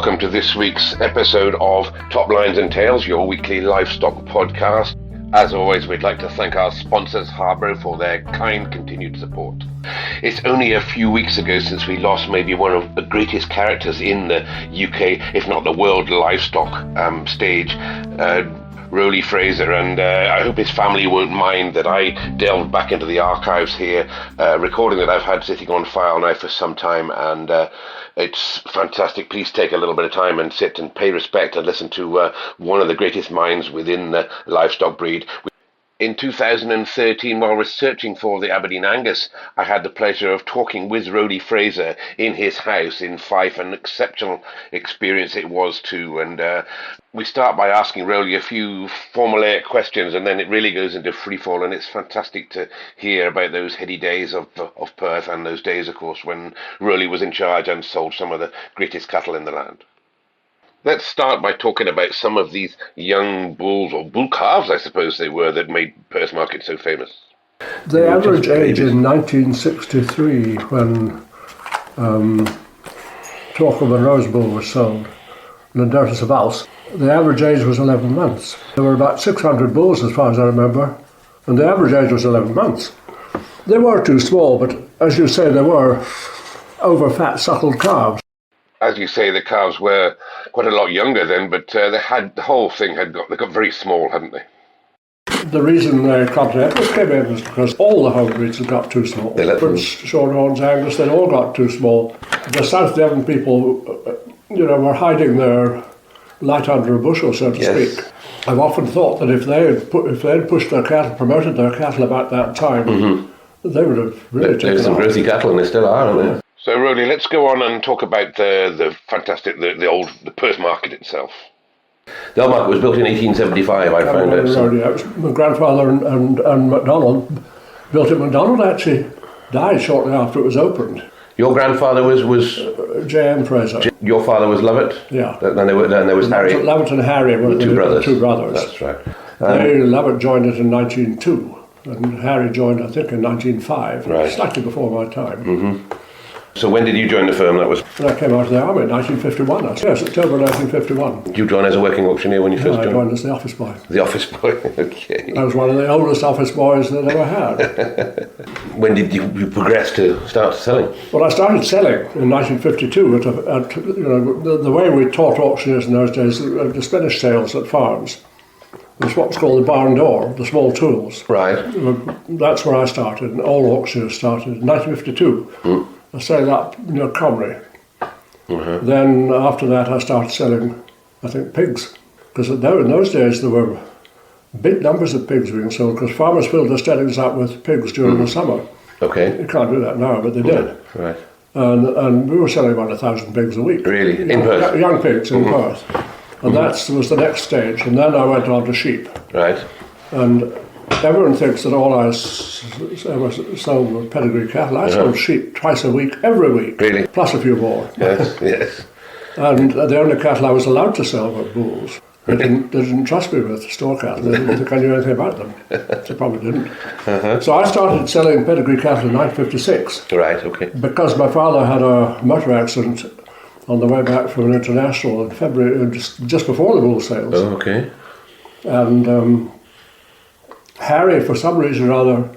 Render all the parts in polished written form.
welcome to this week's episode of Top Lines and Tails, your weekly livestock podcast. As always, we'd like to thank our sponsors, Harborough, for their kind continued support. It's only a few weeks ago since we lost maybe one of the greatest characters in the UK, if not the world livestock stage, Roley Fraser, and I hope his family won't mind that I delved back into the archives here, recording that I've had sitting on file now for some time, and it's fantastic. Please take a little bit of time and sit and pay respect and listen to one of the greatest minds within the livestock breed. In 2013, while researching for the Aberdeen Angus, I had the pleasure of talking with Roley Fraser in his house in Fife. An exceptional experience it was too. And we start by asking Roley a few formulaic questions, and then it really goes into freefall. And it's fantastic to hear about those heady days of Perth, and those days, of course, when Roley was in charge and sold some of the greatest cattle in the land. Let's start by talking about some of these young bulls, or bull calves, I suppose they were, that made Perth Market so famous. The average age in 1963, when Torquil and Rose Bull was sold, and Dearest of Alce, the average age was 11 months. There were about 600 bulls, as far as I remember, and the average age was 11 months. They were too small, but as you say, they were over-fat, suckled calves. As you say, the calves were quite a lot younger then, but they got very small, hadn't they? The reason the Continentals came in was because all the home breeds had got too small. Shorthorns, Angus, they all got too small. The South Devon people, were hiding their light under a bushel, so to speak. I've often thought that if they had pushed their cattle, promoted their cattle about that time, they would have really taken off. There's some growthy cattle, and they still are, aren't they? So, Roley, let's go on and talk about the fantastic, the Perth Market itself. The old market was built in 1875, I found out. My grandfather and MacDonald built it. MacDonald actually died shortly after it was opened. Your grandfather was J.M. Fraser. Your father was Lovett? Yeah. And there was Harry. Lovett and Harry were the two brothers. That's right. Lovett joined it in 1902, and Harry joined, I think, in 1905, slightly before my time. Mm-hmm. So when did you join the firm? That was when I came out of the army in 1951. Yes, October 1951. Did you join as a working auctioneer when you first joined? I joined as the office boy. The office boy, okay. I was one of the oldest office boys that ever had. When did you progress to start selling? Well, I started selling in 1952 the way we taught auctioneers in those days, the Spanish sales at farms. It was what was called the barn door, the small tools. Right. That's where I started, and all auctioneers started in 1952. I started up near Comrie. Then after that I started selling, I think, pigs. Because in those days there were big numbers of pigs being sold, because farmers filled their steadings up with pigs during the summer. Okay. You can't do that now, but they did. Right. And we were selling about 1,000 pigs a week. Really? In Perth? Young pigs in Perth. And that was the next stage. And then I went on to sheep. Right. And everyone thinks that all I ever sold were pedigree cattle. I sold sheep twice a week, every week. Really? Plus a few more. Yes. And the only cattle I was allowed to sell were bulls. They didn't trust me with store cattle. They didn't think I knew anything about them. They probably didn't. So I started selling pedigree cattle in 1956. Right, okay. Because my father had a motor accident on the way back from an international in February, just before the bull sales. Oh, okay. And Harry, for some reason or other,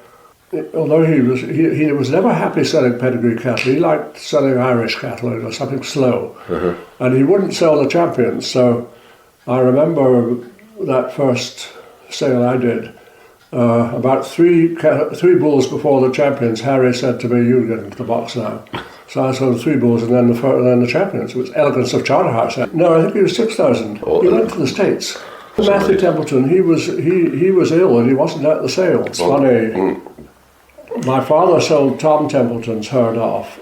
although he was never happy selling pedigree cattle, he liked selling Irish cattle, something slow. And he wouldn't sell the champions. So I remember that first sale I did, about three bulls before the champions, Harry said to me, "You get into the box now." So I sold 3 bulls and then the champions. It was Elegance of Charterhouse. No, I think he was 6,000. He went to the States. Matthew Templeton, he was ill and he wasn't at the sale. It's funny. My father sold Tom Templeton's herd off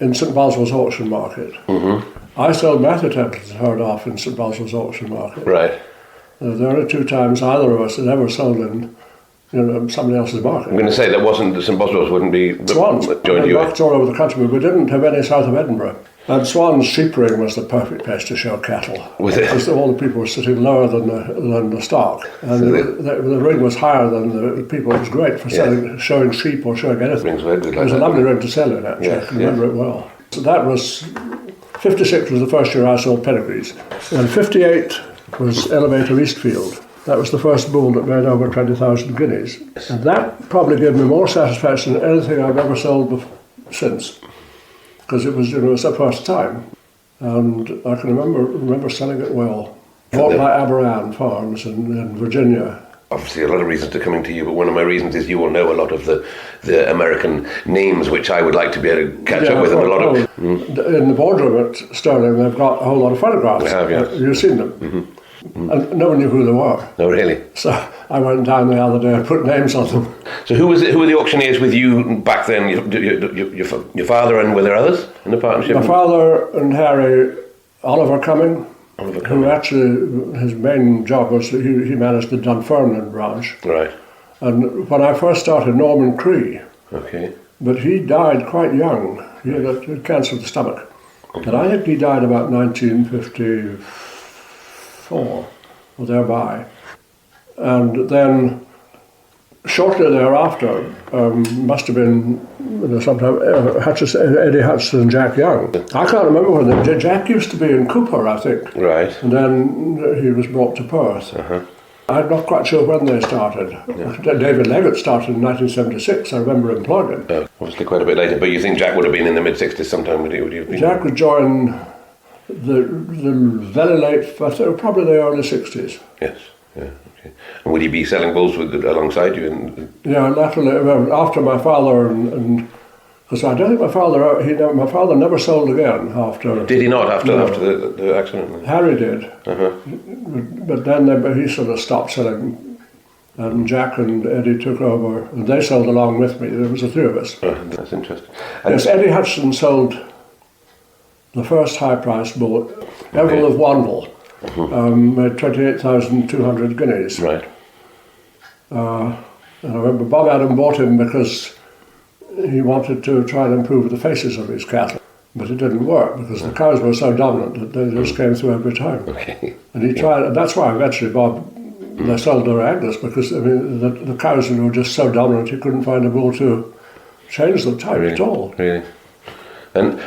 in St Boswell's auction market. I sold Matthew Templeton's herd off in St Boswell's auction market. Right. There are 2 times either of us had ever sold in somebody else's market. I'm going to say that wasn't the St Boswell's wouldn't be Swans. joined you. Markets all over the country, but we didn't have any south of Edinburgh. And Swans sheep ring was the perfect place to show cattle. Was it? Because all the people were sitting lower than the stock, and the ring was higher than the people. It was great for showing sheep or showing anything. Rings were good, it was a lovely ring to sell in, actually. Yes, I can remember it well. So that was 56 was the first year I sold pedigrees. And 58 was Elevator Eastfield. That was the first bull that made over 20,000 guineas. And that probably gave me more satisfaction than anything I've ever sold since. Because it was, it was the first time. And I can remember selling it well. Bought by Aberran Farms in Virginia. Obviously, a lot of reasons to coming to you, but one of my reasons is you will know a lot of the American names, which I would like to be able to catch up with. And a lot of in the boardroom at Stirling, they've got a whole lot of photographs. I have, yeah. You've seen them. Mm-hmm. And no one knew who they were. No, really. So I went down the other day and put names on them. So who were the auctioneers with you back then? Your father, and were there others in the partnership? My father and Harry, Oliver Cumming. Who actually, his main job was that he managed the Dunfermline branch. Right. And when I first started, Norman Cree. Okay. But he died quite young. He had cancer of the stomach. And I think he died about 1954 or thereby. And then shortly thereafter, must have been sometime Eddie Hutchison and Jack Young. I can't remember when they did. Jack used to be in Cooper, I think. Right. And then he was brought to Perth. Uh-huh. I'm not quite sure when they started. Yeah. David Leggett started in 1976. I remember employing him. Obviously quite a bit later, but you think Jack would have been in the mid-60s sometime, would he have been? Jack would join the very late, probably the early 60s. Yes, yeah, okay. And would he be selling bulls alongside you? Yeah, laterally, after my father and because I don't think my father never sold again after. Did he not after the accident? Harry did. Uh-huh. But then he sort of stopped selling, and Jack and Eddie took over, and they sold along with me. There was the three of us. That's interesting. Yes, Eddie Hutchison sold the first high-priced bull, Everil of Wandle, made 28,200 guineas. Right. And I remember Bob Adam bought him because he wanted to try and improve the faces of his cattle. But it didn't work because the cows were so dominant that they just came through every time. Okay. And he tried, and that's why eventually they sold their Angus, because I mean the cows were just so dominant you couldn't find a bull to change the type at all. Really. And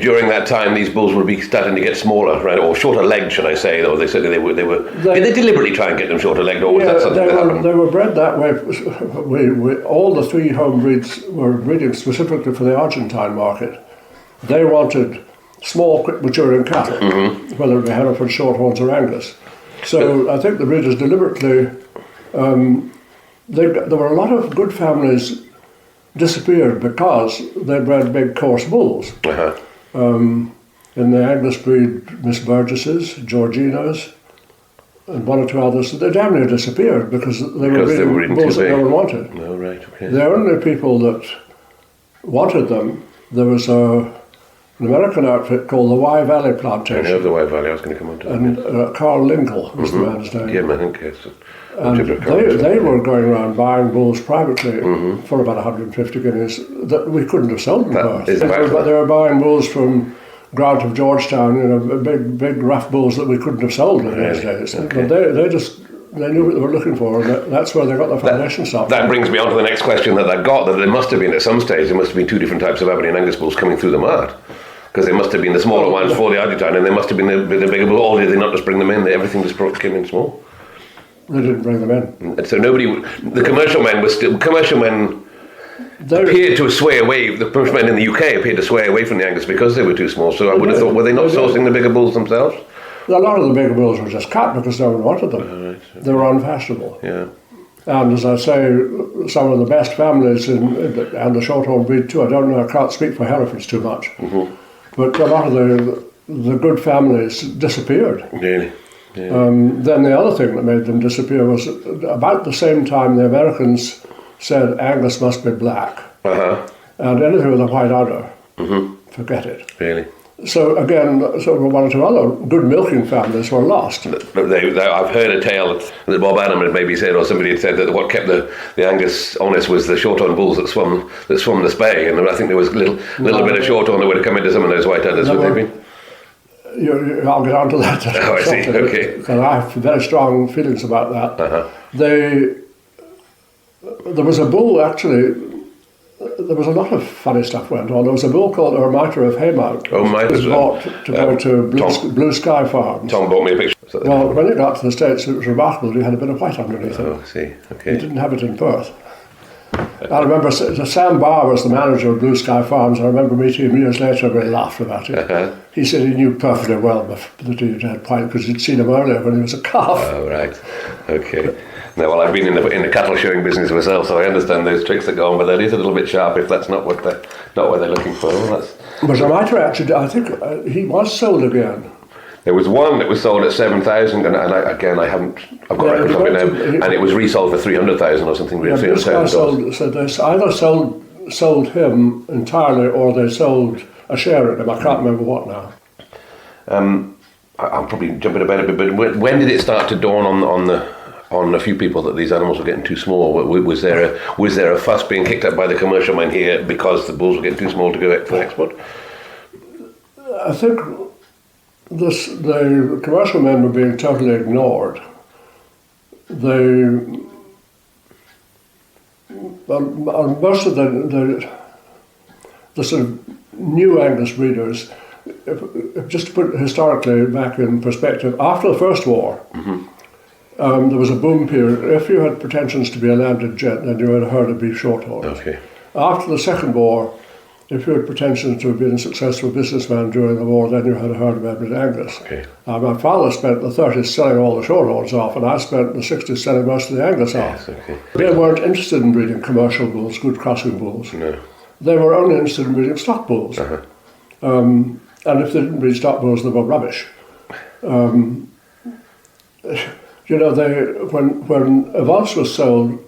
during that time, these bulls would be starting to get smaller, right, or shorter legged, should I say? Though they said they were. Did they deliberately try and get them shorter legged, or was that something that happened? They were bred that way. All the three home breeds were breeding specifically for the Argentine market. They wanted small, quick maturing cattle, whether it be Hereford, Shorthorns, or Angus. So I think the breeders deliberately. There were a lot of good families disappeared because they bred big coarse bulls. Uh-huh. In the Angus breed, Miss Burgess's, Georgina's, and one or two others, they damn near disappeared because they were breeding bulls that no one wanted. Oh, right, okay. The only people that wanted them, there was an American outfit called the Wye Valley Plantation. I know of the Wye Valley, I was going to come on to that. And Carl Lingle was the man's name. Yeah, I think yes. And they were going around buying bulls privately for about 150 guineas that we couldn't have sold in Perth. But they were buying bulls from Grant of Georgetown, big rough bulls that we couldn't have sold in those days. Okay. But they knew what they were looking for, and that's where they got their foundation stock. That brings me on to the next question that I got, that there must have been at some stage, there must have been two different types of Aberdeen Angus bulls coming through the mart. Because they must have been the smaller ones for the Argentine, and they must have been the bigger bulls, or did they not just bring them in? Everything just came in small. They didn't bring them in. And so the commercial men appeared to sway away, the commercial men in the UK appeared to sway away from the Angus because they were too small, so I would have thought, were they not sourcing the bigger bulls themselves? A lot of the bigger bulls were just cut because no one wanted them. Right. They were unfashionable. Yeah. And as I say, some of the best families and the Shorthorn breed too, I can't speak for Herefords too much, but a lot of the good families disappeared. Really? Yeah. Then the other thing that made them disappear was about the same time the Americans said Angus must be black, and anything with a white udder, forget it. Really? So again, one or two other good milking families were lost. I've heard a tale that Bob Adam had maybe said, or somebody had said, that what kept the Angus honest was the Shorthorn bulls that swum the Spey, and I think there was a little bit of Shorthorn that would have come into some of those white udders, would they be? I'll get on to that. Oh, I see, okay. Because I have very strong feelings about that. There was a bull, actually, there was a lot of funny stuff went on. There was a bull called a Mitre of Haymount. Oh, Mitre was bought to go to Blue Sky Farms. Tom bought me a picture. Well, when it got to the States, it was remarkable. He had a bit of white underneath it. Oh, I see. Okay. He didn't have it in Perth. I remember Sam Barr was the manager of Blue Sky Farms. I remember meeting him years later and we laughed about it. Uh-huh. He said he knew perfectly well that he had white because he'd seen him earlier when he was a calf. Oh, right. Okay. Now, well, I've been in the cattle showing business myself, so I understand those tricks that go on, but that is a little bit sharp if that's not what they're looking for. Well, but the Mitre actually, I think he was sold again. There was one that was sold at 7,000, and I've got records of it now, and it was resold for 300,000 or something. Yeah, this guy said they either sold him entirely or they sold a share in him. I can't remember what now. I'm probably jumping about a bit, but when did it start to dawn on a few people that these animals were getting too small? Was there a fuss being kicked up by the commercial mind here because the bulls were getting too small to go for export? I think the commercial men were being totally ignored. Most of the sort of new Angus breeders, just to put historically back in perspective, after the First War, there was a boom period. If you had pretensions to be a landed gent, then you had a herd of beef shorthorns. Okay. After the Second War, if you had pretensions to have been a successful businessman during the war, then you had a herd of Ebrid Angus. Okay. My father spent the 30s selling all the shorthorns off, and I spent the 60s selling most of the Angus off. Okay. They weren't interested in breeding commercial bulls, good crossing bulls. No. They were only interested in breeding stock bulls. Uh-huh. And if they didn't breed stock bulls, they were rubbish. When Avance was sold,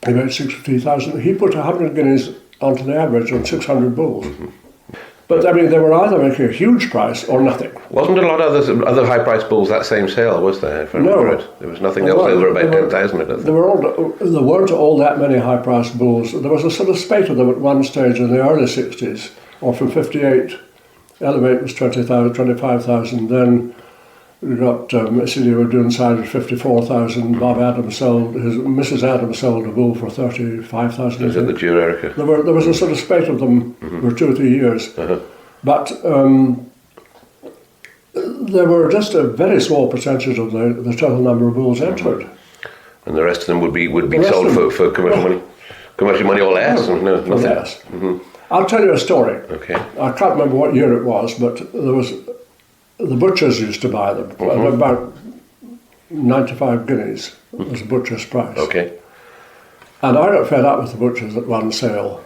he made 63,000. He put 100 guineas onto the average on 600 bulls. But I mean, they were either making a huge price or nothing. Wasn't a lot of other high-priced bulls that same sale, was there? If I remember it. There was nothing else over about 10,000. There weren't all that many high-priced bulls. There was a sort of spate of them at one stage in the early 60s, or from 58. Elevate was 20,000, 25,000. Then we got Missy were doing side at 54,000. Bob Adams Mrs. Adams sold a bull for 35,000. Was it the Jura-Erica? There was a sort of spate of them for 2 or 3 years. Uh-huh. But there were just a very small percentage of the total number of bulls entered. And the rest of them would be sold for commercial money? Commercial money or less? No, nothing. Less. I'll tell you a story. Okay. I can't remember what year it was, but the butchers used to buy them. About 95 guineas was the butcher's price. Okay. And I got fed up with the butchers at one sale.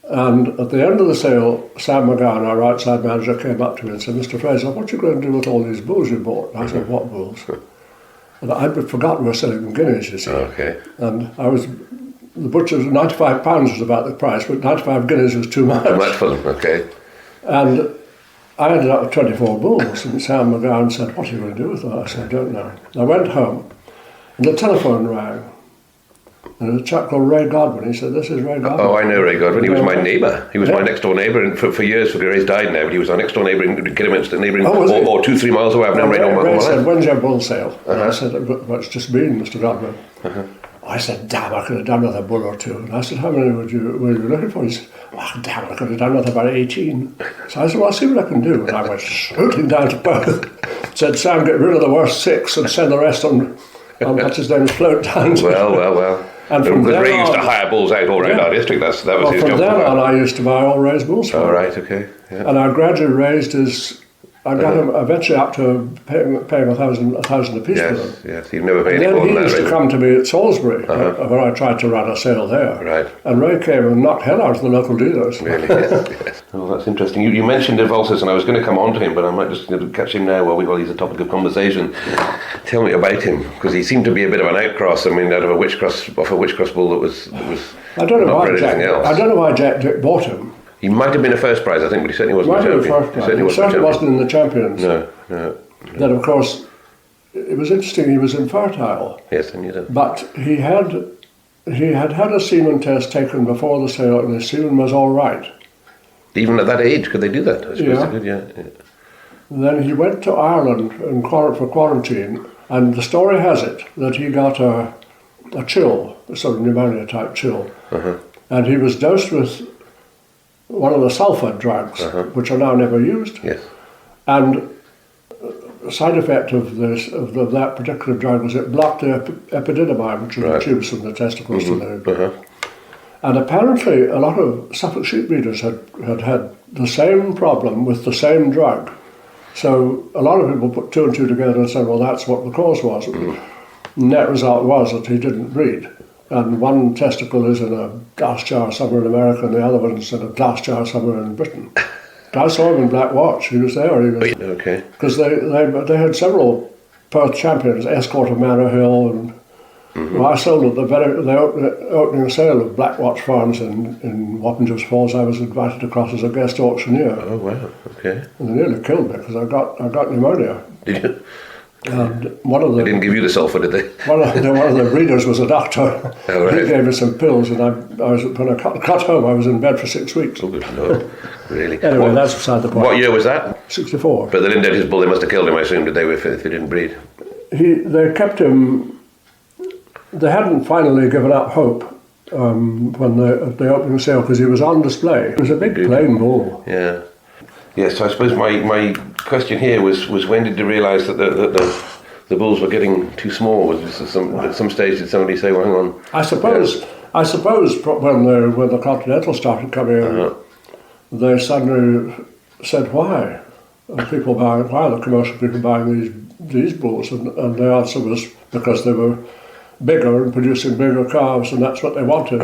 And at the end of the sale, Sam McGowan, our outside manager, came up to me and said, "Mr. Fraser, what are you going to do with all these bulls you bought?" And I said, "What bulls?" And I'd forgotten we were selling them guineas, you see. Okay. And the butcher's £95 was about the price, but 95 guineas was too much. Too much for them, okay. And I ended up with 24 bulls, and Sam McGowan said, "What are you going to do with them?" I said, "I don't know." I went home, and the telephone rang. And there was a chap called Ray Godwin. He said, "This is Ray Godwin." Oh, I know Ray Godwin. He was my neighbour. He was my next door neighbour, and for years, Ray's died now, but he was our next door neighbour in Kidderminster, neighbouring, or 2-3 miles away. I've known Ray all my life. Said, "When's your bull sale?" And I said, "Well, it's just been, Mr. Godwin." I said, "Damn, I could have done with a bull or two." And I said, "How many were you looking for?" He said, "Oh, damn, I could have done with about 18. So I said, "Well, I'll see what I can do." And I went shooting down to Perth. Said, "Sam, get rid of the worst 6 and send the rest on what's his name, float down." Well. And from because Ray used to on, hire bulls out all around our district. That was his job. From then on, I used to buy all Ray's bulls for him. Oh, right, okay. Yeah. And I gradually raised his... I got him eventually up to paying $1,000 a piece for them. Yes, you've never paid And any more then than he that. used to come to me at Salisbury, where I tried to run a sale there. Right. And Ray came and knocked hell out of the local dealers. Really? Yes. Oh, that's interesting. You mentioned Avulsus, and I was going to come on to him, but I might just catch him now while he's a topic of conversation. Tell me about him, because he seemed to be a bit of an outcross. I mean, out of a witchcross bull that was I don't know why Jack Dick bought him. He might have been a first prize, I think, but he certainly wasn't a champion. He certainly wasn't in the champions. No. Then, of course, it was interesting. He was infertile. Yes, I knew that. But he had a semen test taken before the sale, and his semen was all right. Even at that age, could they do that? I suppose Yeah. they could, yeah. And then he went to Ireland for quarantine, and the story has it that he got a chill, a sort of pneumonia type chill. and he was dosed with one of the sulphur drugs, which are now never used. Yes. And the side effect of that particular drug was it blocked the epididymi, which is the tubes from the testicles to the... And apparently a lot of Suffolk sheep breeders had the same problem with the same drug. So a lot of people put two and two together and said, well, that's what the cause was. Net result was that he didn't breed. And one testicle is in a glass jar somewhere in America, and the other one's in a glass jar somewhere in Britain. I saw him in Black Watch. He was there. Okay. Because they had several Perth champions, Escort of Manor Hill, and well, I sold at the opening sale of Black Watch Farms in Wappingers Falls. I was invited across as a guest auctioneer. Oh wow! Okay. And they nearly killed me because I got pneumonia. Did you? And one of They didn't give you the sulphur, did they? One of the breeders was a doctor. Oh, right. He gave me some pills, and when I got home, I was in bed for 6 weeks. Oh, good Lord. Really? Anyway, that's beside the point. What year was that? 64. But they didn't get his bull. They must have killed him, I assume, did they, if he didn't breed? They kept him. They hadn't finally given up hope when the opening sale because he was on display. He was a big plain bull. Yeah. Yes, so I suppose my question here was when did you realise that the bulls were getting too small? Was this at some stage did somebody say, well, hang on? I suppose when the Continental started coming in, they suddenly said, why? Are people buying? Why are the commercial people buying these bulls? And the answer was because they were bigger and producing bigger calves, and that's what they wanted.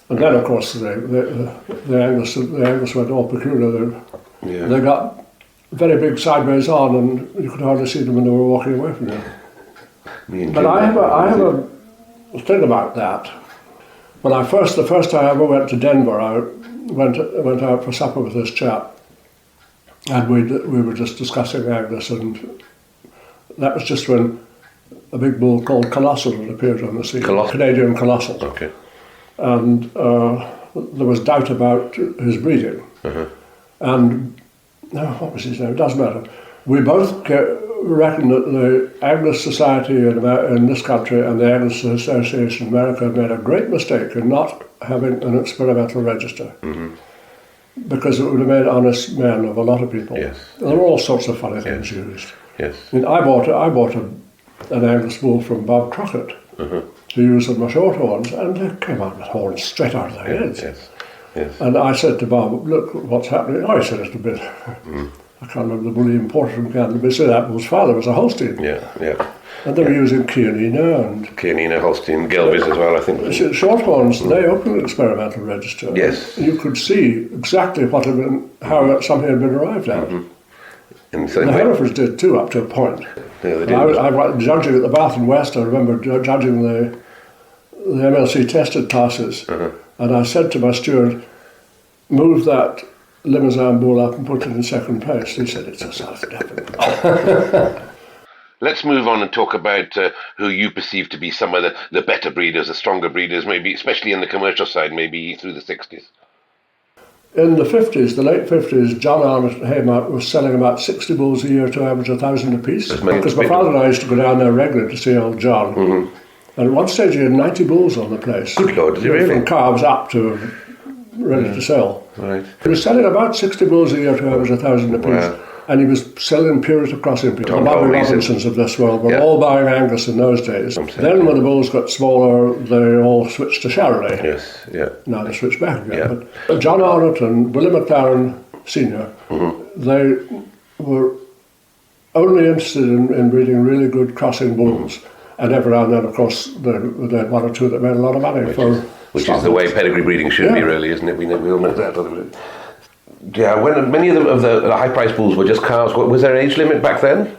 And then, of course, the Angus went all peculiar. They got very big sideways on, and you could hardly see them when they were walking away from you. But I have a thing about that. When the first time I ever went to Denver, I went out for supper with this chap, and we were just discussing Angus, and that was just when a big bull called Colossal had appeared on the scene. Canadian Colossal. Okay. And there was doubt about his breeding. And what was his name? It doesn't matter. We both reckoned that the Angus Society in this country and the Angus Association in America had made a great mistake in not having an experimental register. Because it would have made honest men of a lot of people. Yes. There were all sorts of funny things used. Yes. I mean, I bought an Angus bull from Bob Crockett to use on my shorthorns, and they came out with horns straight out of their heads. Yes. And I said to Bob, look, what's happening? Oh, he said it a bit. I can't remember the bull he imported from Canada, but he said that bull's father was a Holstein. Yeah. And they were using Chianina, Holstein, Gelbys as well, I think. Shorthorns, they opened an experimental register. Yes. You could see exactly how something had been arrived at. And the Hereford's did too, up to a point. Yeah, they did. I was judging at the Bath and West. I remember judging the MLC tested classes, and I said to my steward, move that Limousin bull up and put it in second place. He said, it's a self-definite. Let's move on and talk about who you perceive to be some of the better breeders, the stronger breeders, maybe especially in the commercial side, maybe through the 60s. In the 50s, the late 50s, John Arnott at Haymarket was selling about 60 bulls a year to average 1,000 apiece. Because my father and I used to go down there regularly to see old John. And at one stage he had 90 bulls on the place. Good Lord, did he really? From calves up to ready to sell. Right. He was selling about 60 bulls a year to average 1,000 apiece. Wow. And he was selling Puritan crossing people. The Bobby Robinsons of this world were all buying Angus in those days. Then when the bulls got smaller, they all switched to Charolais. Yes, yeah. Now they switched back again. But John Arnott and William McLaren Sr., they were only interested in breeding really good crossing bulls. And every now and then, of course, they had one or two that made a lot of money. Which is the way pedigree breeding should be, really, isn't it? We all know that. Yeah, when many of the high-priced bulls were just calves, was there an age limit back then?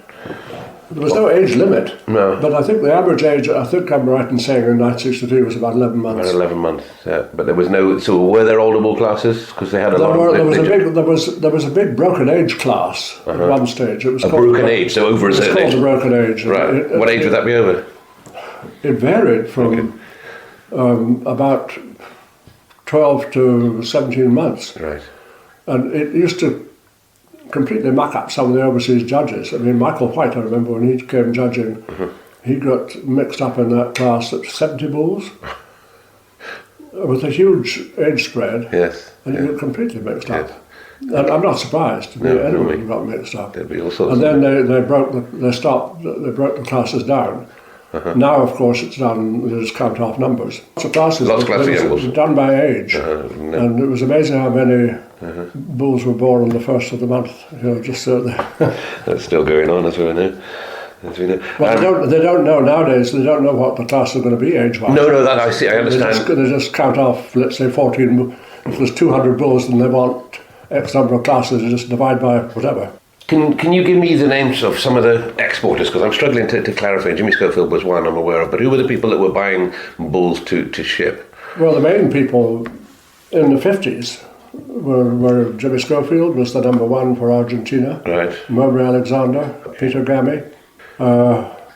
There was no age limit. No. But I think the average age, I think I'm right in saying in 1963 was about 11 months. About 11 months, yeah. But there was no, so were there older bull classes? Because they had a lot of... There was a big broken age class at one stage. It was called broken age, so over a certain age. It was called the broken age. Right. What age would that be over? It varied from about 12 to 17 months. Right. And it used to completely muck up some of the overseas judges. I mean, Michael White, I remember when he came judging, he got mixed up in that class at 70 bulls. with a huge age spread, Yes. and you get completely mixed Yes. up. And I'm not surprised. No, Anyone got mixed up. There'd be all sorts. And then they broke the classes down. Now, of course, it's done. They just count off numbers. Lots of classes. Lots of classes, it was done by age, and it was amazing how many bulls were born on the first of the month. Just That's still going on, as we know. Well, they don't know nowadays. They don't know what the class is going to be age-wise. No, that I see. I understand. They just count off. Let's say 14. If there's 200 bulls, and they want X number of classes, they just divide by whatever. Can you give me the names of some of the exporters? Because I'm struggling to clarify. Jimmy Schofield was one I'm aware of, but who were the people that were buying bulls to ship? Well, the main people in the 50s were Jimmy Schofield was the number one for Argentina. Right. Mowbray Alexander, Peter Gammy.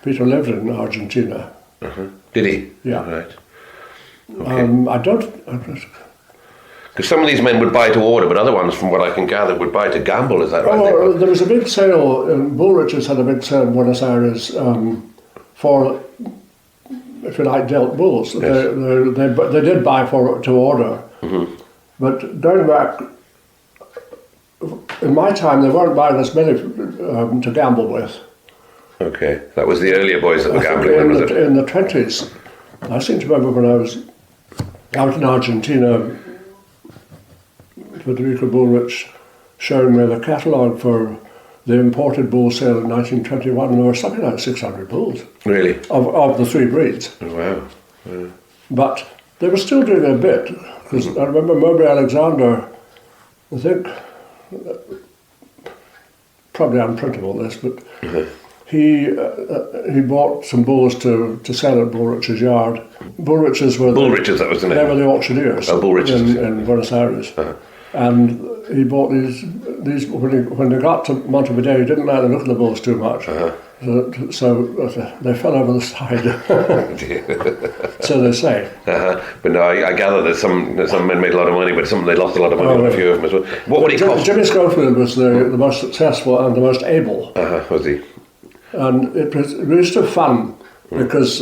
Peter lived in Argentina. Did he? Yeah. Right. Okay. I don't. Because some of these men would buy to order, but other ones, from what I can gather, would buy to gamble. Is that right? Oh, there was a big sale. Bullrich's had a big sale in Buenos Aires for, if you like, dealt bulls. Yes. They did buy to order, but going back, in my time, they weren't buying as many to gamble with. Okay, that was the earlier boys that were gambling. In the 20s, I seem to remember when I was out in Argentina, Federico Bullrich showing me the catalogue for the imported bull sale in 1921, and there were something like 600 bulls. Really? Of the three breeds. Oh, wow. Yeah. But they were still doing a bit, because I remember Mowbray Alexander, I think, probably unprintable this, but he bought some bulls to sell at Bullrich's yard. Bullrich's were Bullrich's, that was the name. They were the auctioneers in Buenos Aires. And he bought these when they got to Montevideo, he didn't like the look of the bulls too much. So they fell over the side. So they say. But no, I gather that some men made a lot of money, but they lost a lot of money on a few of them as well. What would he cost? Jimmy Schofield was the most successful and the most able. Was he? And it was still fun because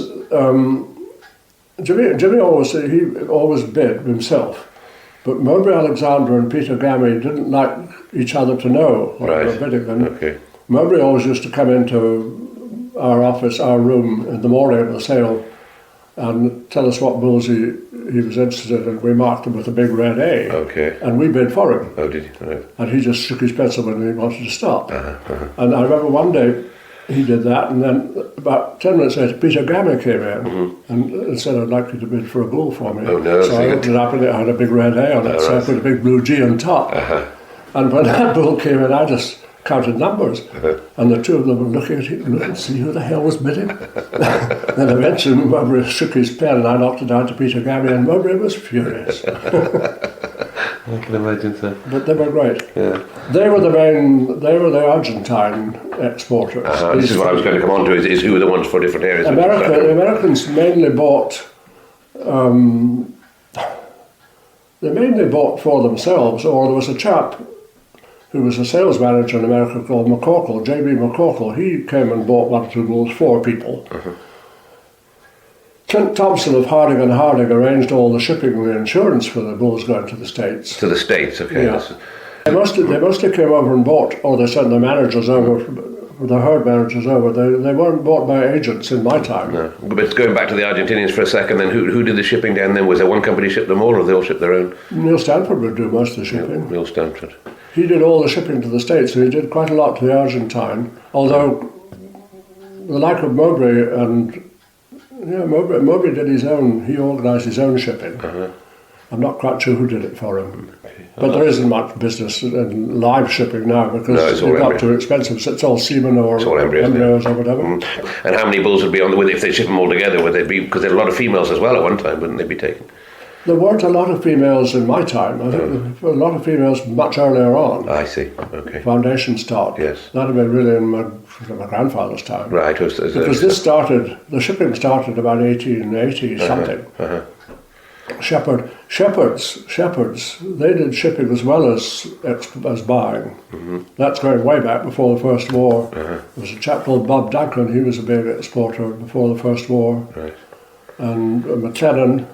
Jimmy always bid himself, but Mowbray Alexander and Peter Gammy didn't like each other to know what they were bidding. And okay. Mowbray always used to come into our office, our room in the morning of the sale, and tell us what bulls he was interested in, and we marked them with a big red A. Okay. And we bid for him. Oh, did he? Right. And he just shook his pencil when he wanted to stop. And I remember one day he did that, and then about 10 minutes later, Peter Gammy came in and said, I'd like you to bid for a bull for me. Oh, no. So I opened it up and it had a big red A on it, so I put a big blue G on top. And when that bull came in, I just counted numbers, and the two of them were looking at it and see who the hell was bidding. Then eventually Mowbray shook his pen and I knocked it down to Peter Gammy, and Mowbray was furious. I can imagine so. But they were great. Yeah. They were the Argentine exporters. This is what I was going to come on to, is who are the ones for different areas. The Americans mainly bought for themselves, or there was a chap who was a sales manager in America called McCorkle, J.B. McCorkle. He came and bought 1 or 2 bulls for people. Clint Thompson of Harding and Harding arranged all the shipping and the insurance for the bulls going to the States. To the States, okay. Yeah. They mostly came over and bought, or they sent their managers over, the herd managers over. They weren't bought by agents in my time. No. But going back to the Argentinians for a second, then who did the shipping down then? Was there one company shipped them all, or they all shipped their own? Neil Stanford would do most of the shipping. Neil Stanford. He did all the shipping to the States, so he did quite a lot to the Argentine, although the like of Mowbray and... Yeah, Mowbray did his own, he organised his own shipping. I'm not quite sure who did it for him. Okay. But there isn't much business in live shipping now because it's got too expensive. So it's all semen or embryos or whatever. And how many bulls would be on the, if they ship them all together, would they be, because there were a lot of females as well at one time, wouldn't they be taken? There weren't a lot of females in my time. I think there were a lot of females much earlier on. I see, okay. Foundation start. Yes. That had been really in my grandfather's time. Right. Because the shipping started about 1880 something. Shepherds, they did shipping as well as buying. That's going way back before the First War. There was a chap called Bob Duncan, he was a big exporter before the First War. Right. And McLennan,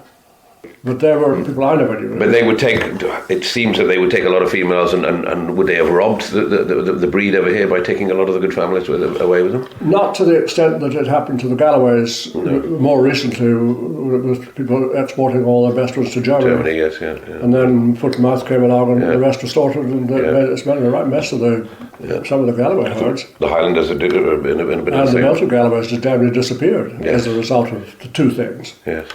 But there were people I never knew. But they would take, it seems that they would take a lot of females, and would they have robbed the breed over here by taking a lot of the good families away with them? Not to the extent that it happened to the Galloways more recently, with people exporting all their best ones to Germany. Germany, yes, yeah. And then foot and mouth came along and the rest were slaughtered, and it's made a right mess of some of the Galloway herds. The Highlanders had been a bit And the Belgian Galloways just damnably disappeared as a result of the two things. Yes.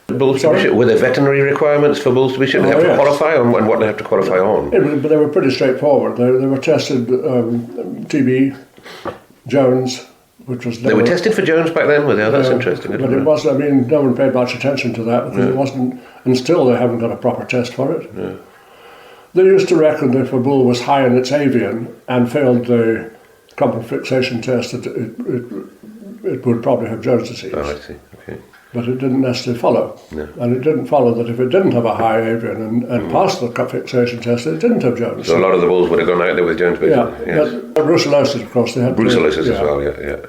Bulls to be shipped, were there veterinary requirements for bulls to be shipped? They have to qualify on, and what they have to qualify on? But they were pretty straightforward. They were tested TB, Jones, which was... They were tested for Jones back then, were they? That's interesting. But it wasn't, I mean, no one paid much attention to that because it wasn't, and still they haven't got a proper test for it. Yeah. They used to reckon that if a bull was high in its avian and failed the crumple fixation test, that it would probably have Jones disease. Oh, I see, okay. But it didn't necessarily follow. No. And it didn't follow that if it didn't have a high avian and passed the cup fixation test, it didn't have Jones. So a lot of the bulls would have gone out there with Jones, basically. Yeah, but brucellosis, of course, they had... Brucellosis as well, yeah.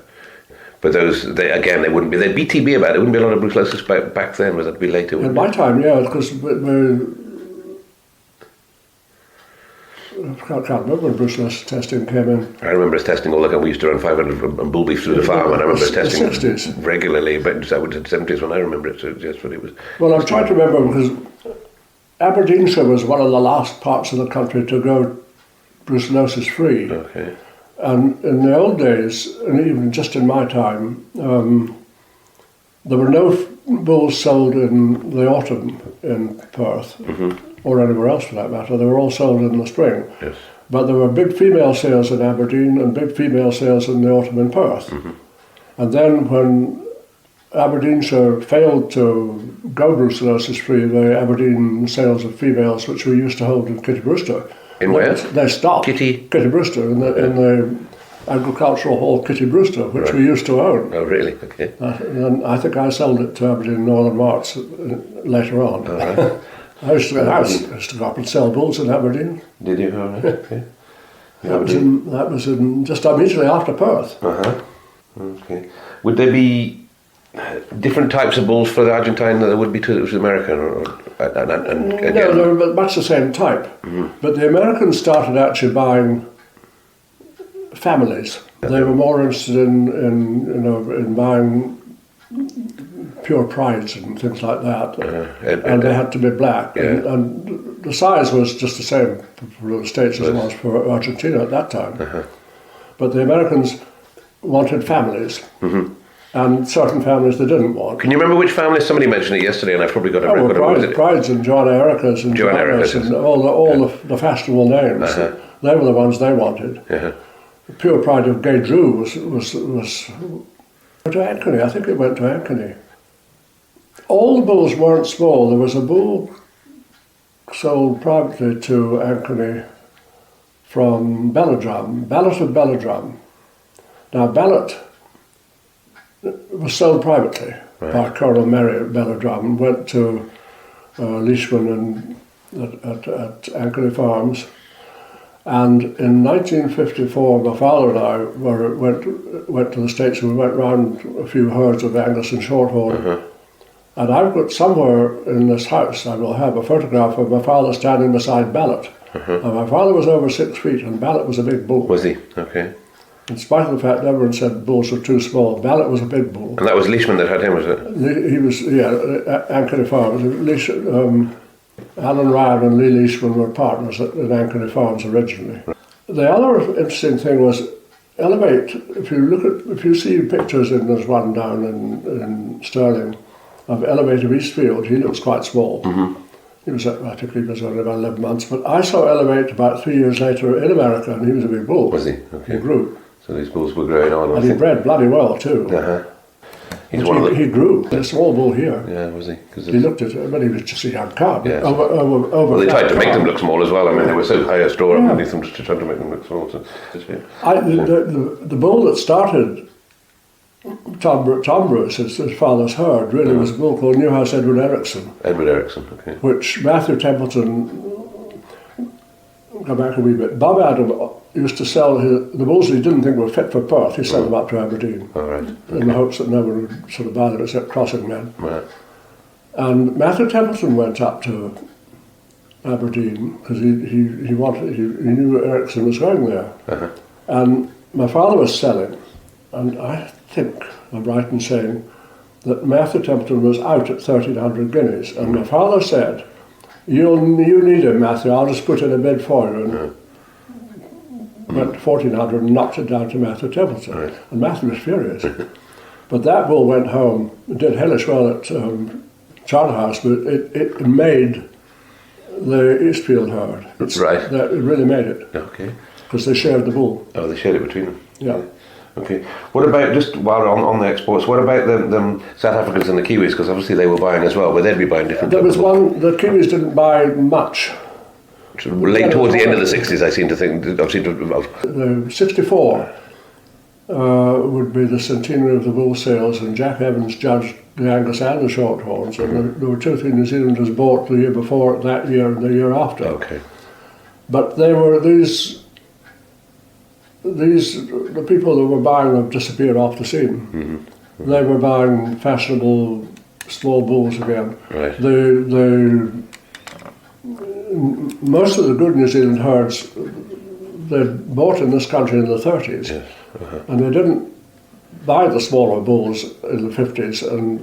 But those, they wouldn't be... They'd be TB about it. There wouldn't be a lot of brucellosis back then, but that'd be later, wouldn't it? In my time, yeah, because I can't remember when brucellosis testing came in. I remember us testing all the time. We used to run 500 and bull beef through the farm, and I remember us testing 60s. regularly, but I would in the 70s when I remember it, so just what it was. Well, I'm trying to remember because Aberdeenshire was one of the last parts of the country to go brucellosis free. Okay. And in the old days, and even just in my time, there were no bulls sold in the autumn in Perth, or anywhere else for that matter. They were all sold in the spring. Yes. But there were big female sales in Aberdeen and big female sales in the autumn in Perth. And then when Aberdeenshire failed to go brucellosis free, the Aberdeen sales of females, which we used to hold in Kitty Brewster, In where? they stopped. Kitty Brewster in the agricultural hall Kitty Brewster, which we used to own. Oh, really? Okay. And I think I sold it to Aberdeen Northern Marts later on. All right. I used to go up and sell bulls in Aberdeen. Did you? All right. Okay. That was in just immediately after Perth. Okay. Would there be different types of bulls for the Argentine than there would be to the American? No, they were much the same type. But the Americans started actually buying families. They were more interested in buying pure prides and things like that, and they had to be black. Yeah. And the size was just the same for the States as it was for Argentina at that time. But the Americans wanted families, and certain families they didn't want. Can you remember which family? Somebody mentioned it yesterday, and I've probably got it. Prides and Joanna Ericas and Joannas and all the fashionable names. They were the ones they wanted. The pure pride of Gay Drew was to Ankeny. I think it went to Ankeny. All the bulls weren't small. There was a bull sold privately to Ankeny from Belladrum, Ballot of Belladrum. Now, Ballot was sold privately by Colonel Mary Belladrum, went to Leishman at Ankeny Farms. And in 1954, my father and I went to the States, and we went round a few herds of Angus and Shorthorn. And I've got somewhere in this house, I will have a photograph of my father standing beside Ballot. And my father was over 6 feet, and Ballot was a big bull. Was he? Okay. In spite of the fact everyone said bulls were too small, Ballot was a big bull. And that was Leishman that had him, was it? He was, Ankeny Farms. Alan Ryan and Lee Leishman were partners at Ankeny Farms originally. The other interesting thing was Elevate. If you see pictures, and there's one down in Stirling of Elevate of Eastfield, he looks quite small. He was, I think he was only about 11 months, but I saw Elevate about 3 years later in America, and he was a big bull. Was he? Okay. He grew. So these bulls were growing on. And he bred bloody well too. He grew. A small bull here. Yeah, was he? He looked at it, but he was just a young cub. Yeah. Well, they tried to make them look small as well. I mean, they were so high a straw underneath them just to try to make them look small. So, the bull that started Tom Bruce, his father's herd, really was a bull called Newhouse Edward Ericsson. Edward Ericsson, okay. Which Matthew Templeton, go back a wee bit, Bob Adam used to sell the bulls he didn't think were fit for Perth. He sent them up to Aberdeen. All right. In the hopes that no one would sort of buy them except crossing men. Right. And Matthew Templeton went up to Aberdeen because he knew Ericsson was going there. Uh-huh. And my father was selling, and I think I'm right in saying that Matthew Templeton was out at 1,300 guineas. And my father said, you need him, Matthew, I'll just put in a bid for you. And went to 1,400 and knocked it down to Matthew Templeton. Right. And Matthew was furious. But that bull went home, did hellish well at Charterhouse, but it made the Eastfield herd. Right. It really made it. Okay. Because they shared the bull. Oh, they shared it between them. Yeah. Okay. What about, just while on the exports, what about the South Africans and the Kiwis? Because obviously they were buying as well, but they'd be buying different. There was one, the Kiwis didn't buy much. Late towards the end of the 60s, I seem to think. The 64 would be the centenary of the bull sales, and Jack Evans judged the Angus and the Shorthorns, and there were 2 or 3 New Zealanders bought the year before, that year and the year after. Okay. But they were the people that were buying them disappeared off the scene. Mm-hmm. Mm-hmm. They were buying fashionable small bulls again. Right. Most of the good New Zealand herds they bought in this country in the 30s, Yes. Uh-huh. and they didn't buy the smaller bulls in the 50s and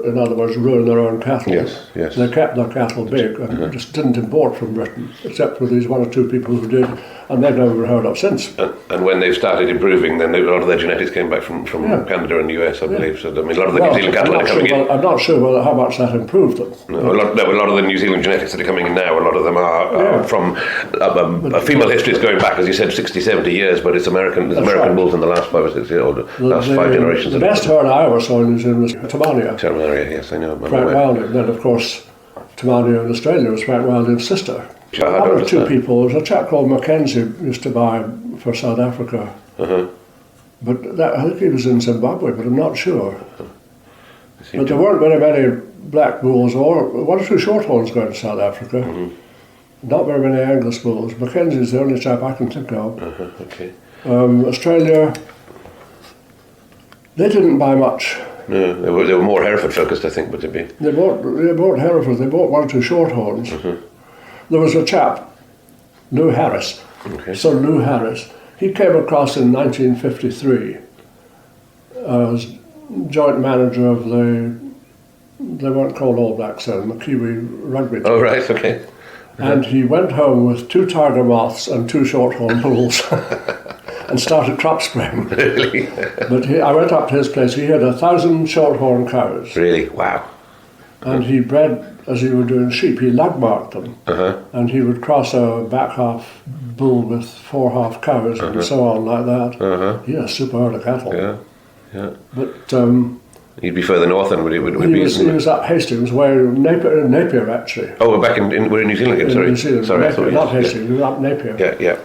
in other words ruin their own cattle. Yes, yes. They kept their cattle big and just didn't import from Britain, except for these 1 or 2 people who did, and they've never been heard of since. And when they've started improving, then a lot of their genetics came back from Canada and the US, I believe. So I mean, a lot of the New Zealand cattle are coming in. I'm not sure how much that improved them. No, a lot of the New Zealand genetics that are coming in now, a lot of them are from female histories going back, as you said, 60, 70 years, but it's American bulls in the last 5 or 6 years, or the last 5 generations. The best herd I ever saw in New Zealand was Tamania. Tamania, yes, I know. Frank Wilding. Then, of course, Tamania in Australia was Frank Wilding's sister. One or 2 people. There was a chap called Mackenzie used to buy for South Africa. Uh-huh. But I think he was in Zimbabwe, but I'm not sure. But there weren't very many black bulls, or 1 or 2 shorthorns going to South Africa. Mm-hmm. Not very many Angus bulls. Mackenzie's the only chap I can think of. Uh-huh. Okay. Australia, they didn't buy much. No, they were more Hereford focused, I think, would they be? They bought Hereford. They bought 1 or 2 shorthorns. Mm-hmm. There was a chap, Lou Harris, Sir Lou Harris. He came across in 1953 as joint manager of they weren't called All Blacks then, the Kiwi rugby team. Oh, right, okay. And he went home with 2 tiger moths and 2 shorthorn bulls and started crop spraying. Really? But I went up to his place. He had 1,000 shorthorn cows. Really? Wow. And he bred, as he were doing sheep, he lug-marked them. Uh-huh. And he would cross a back half bull with 4 half cows and so on like that. Uh-huh. He had a super herd of cattle. Yeah, yeah. But he'd be further north then, would he was up Hastings, where Napier actually. Oh, we're back we're in New Zealand again, sorry. New Zealand. Sorry, Napier, not Hastings, he was up Napier. Yeah.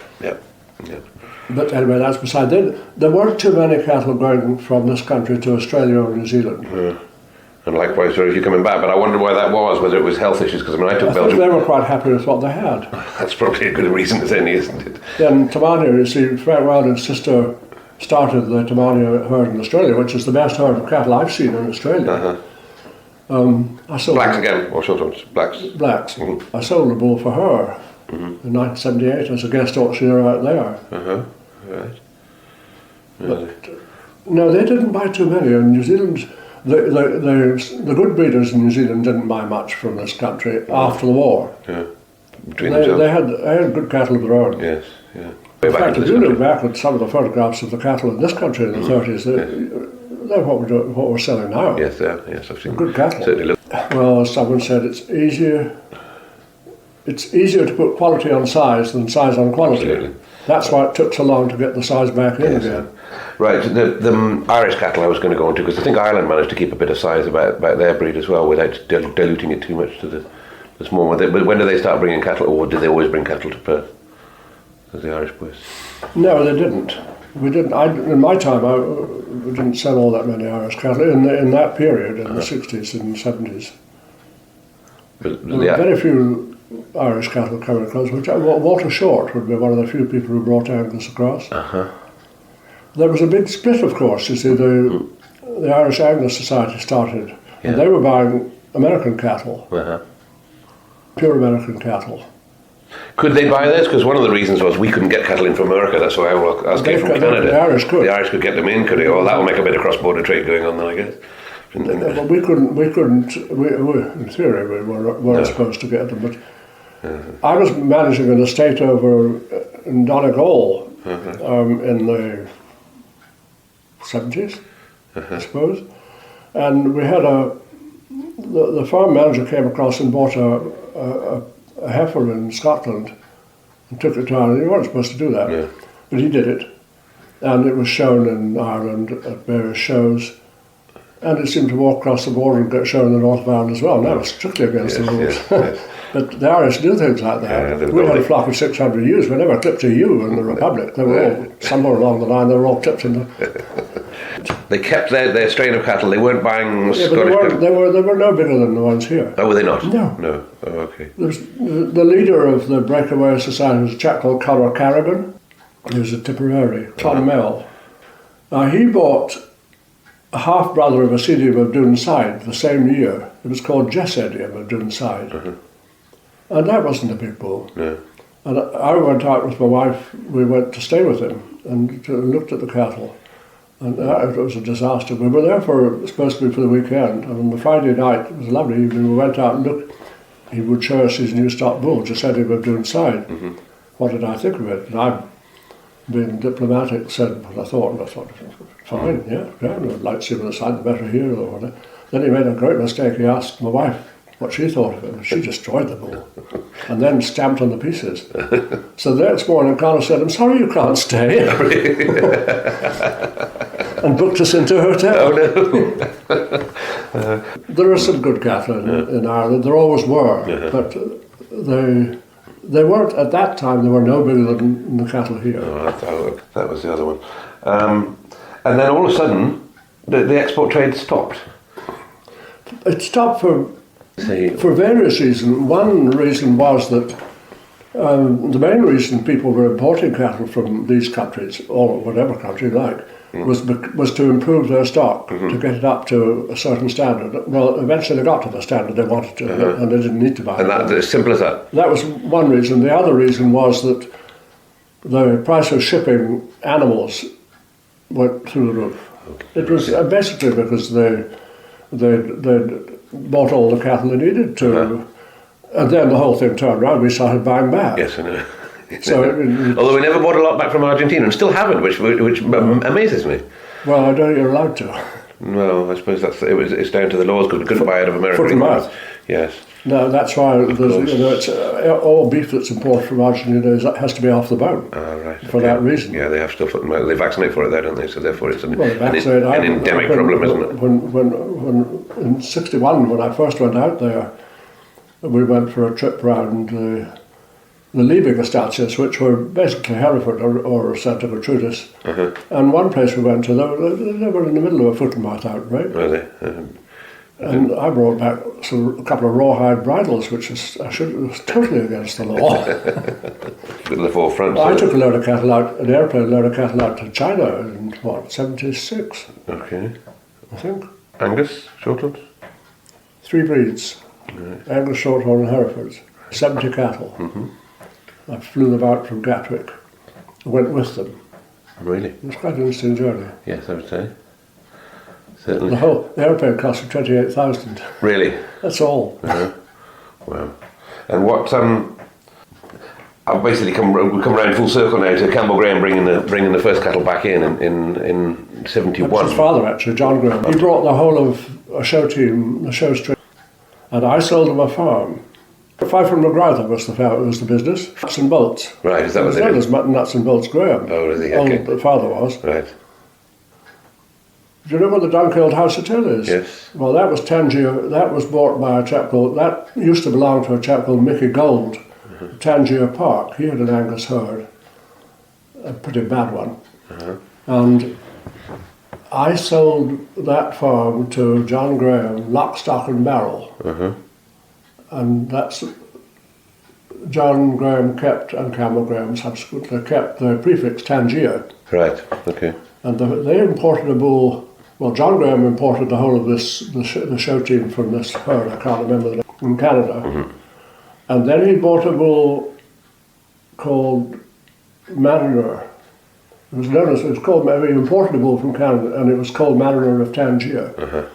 But anyway, that's beside. There weren't too many cattle going from this country to Australia or New Zealand. Yeah. And likewise, if you're coming back, but I wondered why that was, whether it was health issues, because I took Belgium. Think they were quite happy with what they had. That's probably a good reason as any, isn't it? Then Tamania, you see, Frank Wilding's sister started the Tamania herd in Australia, which is the best herd of cattle I've seen in Australia. Uh-huh. I sold Blacks again, or shorthorns? Blacks. Mm-hmm. I sold a bull for her in 1978 as a guest auctioneer out there. Uh-huh. Right. But, no, they didn't buy too many. In New Zealand, the good breeders in New Zealand didn't buy much from this country after the war. Yeah. They had good cattle of their own. Yes, yeah. In fact, if you look back at some of the photographs of the cattle in this country in the 30s, they're what we're selling now. Yes, yes, I've seen good cattle. Certainly look. Well, as someone said, it's easier to put quality on size than size on quality. Absolutely. That's why it took so long to get the size back in again. Right, the Irish cattle I was going to go into, because I think Ireland managed to keep a bit of size about their breed as well without diluting it too much to the small one. But when did they start bringing cattle, or did they always bring cattle to Perth, as the Irish boys? No, they didn't. We didn't. In my time, we didn't sell all that many Irish cattle in that period, in the 60s and 70s. There were very few Irish cattle coming across. Walter Short would be one of the few people who brought Angus across. Uh-huh. There was a big split, of course. You see, the Irish Angus Society started, and they were buying American cattle, pure American cattle. Could they buy this? Because one of the reasons was we couldn't get cattle in from America. That's why I was getting from Canada. The Irish could. The Irish could get them in, could they? Well, that will make a bit of cross-border trade going on then, I guess. But we couldn't. In theory, we weren't supposed to get them. But I was managing an estate over in Donegal in the 70s, I suppose, and we had the farm manager came across and bought a heifer in Scotland and took it to Ireland. You weren't supposed to do that, but he did it, and it was shown in Ireland at various shows. And it seemed to walk across the border and get shown in the North of Ireland as well. And that was strictly against the rules. Yes. But the Irish do things like that. We had a flock of 600 ewes. We never clipped a ewe in the Republic. They were all, somewhere along the line, they were all clipped in the... They kept their strain of cattle. They weren't buying Scottish cattle. They were no bigger than the ones here. Oh, were they not? No. Oh, okay. The leader of the Breakaway Society was a chap called Conor Carrigan. He was a Tipperary, Clonmel. Now, he bought a half-brother of Asidium of Doonside the same year. It was called Jessedium of Doonside. And that wasn't a big bull. No. And I went out with my wife, we went to stay with him and looked at the cattle. And it was a disaster. We were there supposed to be for the weekend, and on the Friday night, it was a lovely evening, we went out and looked. He would show us his new stock bull, Jessedium of Doonside. What did I think of it? And I, being diplomatic, said what I thought, and I thought, fine, yeah, I'd like to see whether side the better here or whatever. Then he made a great mistake. He asked my wife what she thought of it, and she destroyed the bull and then stamped on the pieces. So the next morning, Conor said, I'm sorry you can't stay. And booked us into a hotel. Oh, no. There are some good cattle in Ireland, there always were, but they weren't, at that time, they were no bigger than the cattle here. Oh, that was the other one. And then all of a sudden, the export trade stopped. It stopped for various reasons. One reason was that the main reason people were importing cattle from these countries, or whatever country like, was to improve their stock, to get it up to a certain standard. Well, eventually they got to the standard they wanted to, and they didn't need to buy it. And that's as simple as that? That was one reason. The other reason was that the price of shipping animals went through the roof. It was basically because they bought all the cattle they needed to, and then the whole thing turned around. We started buying back. Yes, I know. So, although we never bought a lot back from Argentina, and still haven't, which amazes me. Well, I don't think you're allowed to. Well, I suppose it's down to the laws because we couldn't buy out of America. Foot and mouth. Yes. No, that's why it's, all beef that's imported from Argentina has to be off the bone. Right. For that reason. Yeah, they have stuff. They vaccinate for it there, don't they? So therefore, it's an endemic problem, isn't it? When in '61, when I first went out there, we went for a trip around the leaving estates, which were basically Hereford or Santa Gertrudis. And one place we went to, they were in the middle of a foot and mouth outbreak. Were they? And I brought back a couple of rawhide bridles, which was totally against the law. To the forefront. Well, I took an airplane load of cattle out to China in, '76? Okay. I think. Angus, Shorthorns? 3 breeds. Right. Angus, Shorthorn and Herefords. 70 cattle. I flew them out from Gatwick. I went with them. Really? It was quite an interesting journey. Yes, I would say. Certainly. The airplane cost me 28,000. Really? That's all. Wow. And what? I've basically come around full circle now to Campbell Graham bringing the first cattle back in '71. His father, actually, John Graham. He brought the whole of a show team, the show street, and I sold him a farm. Fife and McGrath was the business. Nuts and bolts. Right, is that what they did? As Nuts and Bolts Graham. Oh, really? Okay. The father was. Right. Do you know what the Dunkeld House Hotel is? Yes. Well, that was Tangier. That was bought by a chap called. That used to belong to a chap called Mickey Gold, Tangier Park. He had an Angus herd, a pretty bad one, and I sold that farm to John Graham, lock, stock, and barrel, and that's John Graham kept, and Campbell Graham subsequently kept the prefix Tangier. Right. Okay. And they imported a bull Well, John Graham imported the whole of the show team from this herd, I can't remember the name, in Canada. And then he bought a bull called Mariner. It was called, he imported a bull from Canada, and it was called Mariner of Tangier.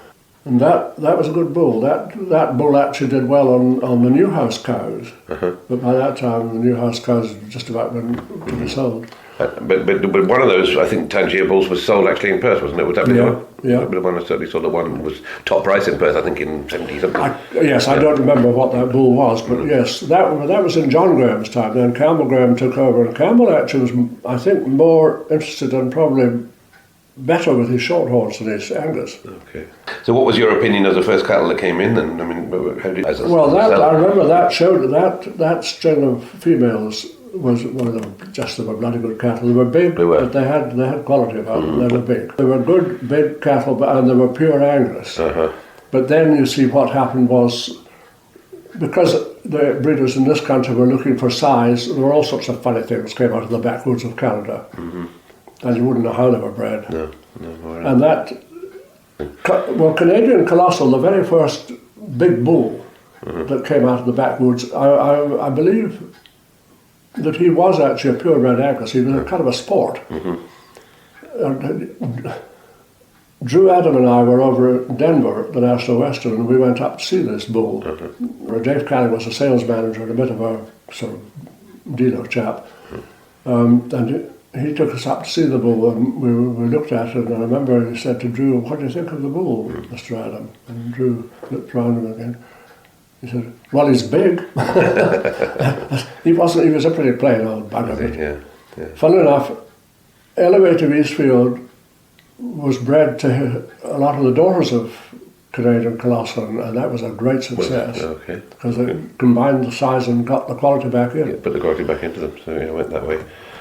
And that was a good bull. That bull actually did well on the Newhouse cows. But by that time, the Newhouse cows had just about been to be sold. But one of those, I think, Tangier bulls was sold actually in Perth, wasn't it? Would that be the one? Yeah. The one I certainly saw. The one was top price in Perth, I think, in 70-something. Yes, I don't remember what that bull was, but yes, that was in John Graham's time. Then Campbell Graham took over, and Campbell actually was, I think, more interested and probably better with his shorthorns than his Angus. Okay. So what was your opinion of the first cattle that came in then? I mean, how did I remember that showed that string of females was they were bloody good cattle. They were big, but they had quality about them. They were big. They were good big cattle, and they were pure Angus. But then you see what happened was, because the breeders in this country were looking for size, there were all sorts of funny things came out of the backwoods of Canada. And you wouldn't know how they were bred. No, right. And that, Canadian Colossal, the very first big bull that came out of the backwoods, I believe that he was actually a purebred Angus. He was a kind of a sport. Drew Adam and I were over at Denver at the National Western, and we went up to see this bull. Dave Canning was a sales manager and a bit of a sort of dealer chap. And he took us up to see the bull, and we looked at it, and I remember he said to Drew, "What do you think of the bull, Mr. Adam?" And Drew looked round him again. He said, "Well, he's big." He was a pretty plain old bugger. Yeah. Funnily enough, Elevator Eastfield was bred to a lot of the daughters of Canadian Colossal, and that was a great success. Because they combined the size and got the quality back in. Put the quality back into them, so it went that way.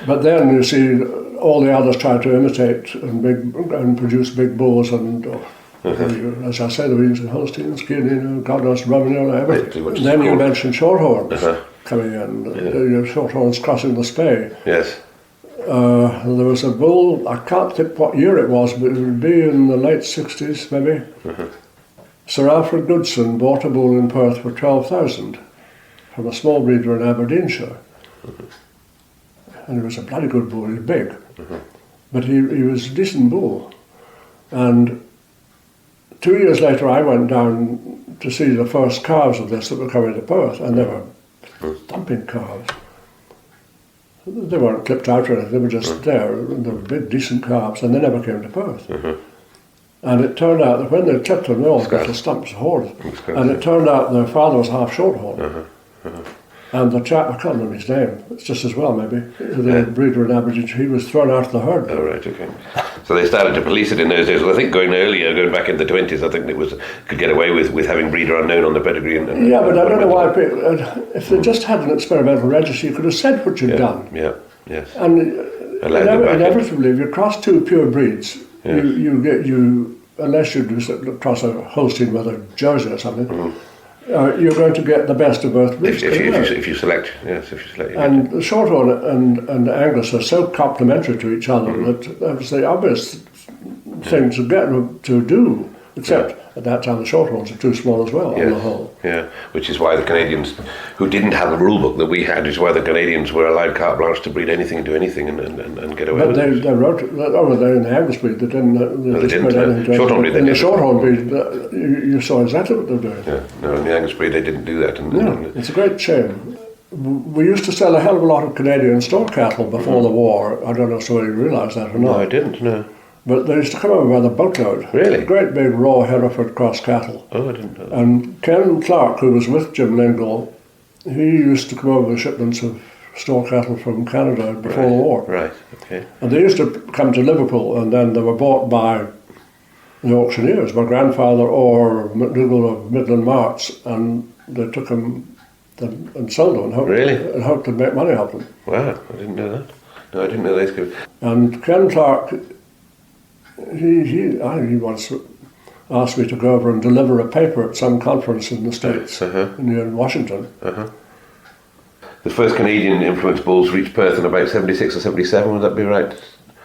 But then you see all the others tried to imitate and produce big bulls, and as I said, the Williams and Holsteins, God knows, Romeo, everything. And then you mentioned shorthorns coming in, shorthorns crossing the Spey. Yes. There was a bull, I can't think what year it was, but it would be in the late 60s maybe. Sir Alfred Goodson bought a bull in Perth for 12,000 from a small breeder in Aberdeenshire. And he was a bloody good bull, he was big. But he was a decent bull. And 2 years later I went down to see the first calves of this that were coming to Perth, and they were thumping calves. They weren't clipped out or anything, they were just there. They were big, decent calves, and they never came to Perth. And it turned out that when they clipped them, they all got the stumps horrid. And it turned out their father was half shorthorn. And the chap, I can't remember his name, it's just as well maybe, the breeder in Aberdeen, he was thrown out of the herd. Oh, right, okay. So they started to police it in those days. Well, I think going back in the 20s, I think it could get away with having breeder unknown on the pedigree. But I don't know why, if they just had an experimental registry, you could have said what you'd done. Yes. And inevitably, if you cross two pure breeds, you unless you cross a Holstein with a Jersey or something, you're going to get the best of both breeds. If you select. And the Shorthorn and Angus are so complementary to each other that that was the obvious thing to do. Except at that time the Shorthorns are too small as well on the whole. Yeah, which is why the Canadians, who didn't have the rule book that we had, is why the Canadians were allowed carte blanche to breed anything and do anything and get away with it. But they wrote, they're in the Angus breed, they didn't. Shorthorn breed, in the Shorthorn breed, you saw exactly what they were doing. Yeah, no, in the Angus breed they didn't do that. It's a great shame. We used to sell a hell of a lot of Canadian store cattle before the war. I don't know if somebody realised that or not. No, I didn't, no. But they used to come over by the boatload. Really? Great big raw Hereford cross cattle. Oh, I didn't know that. And Ken Clark, who was with Jim Lingle, he used to come over with shipments of store cattle from Canada before the war. Right, okay. And they used to come to Liverpool, and then they were bought by the auctioneers, my grandfather or McDougall of Midland Marts, and they took them and sold them and hoped to make money off them. Wow, I didn't know that. No, I didn't know they. And Ken Clark, he once asked me to go over and deliver a paper at some conference in the States, near Washington. The first Canadian influenced bulls reached Perth in about 76 or 77, would that be right?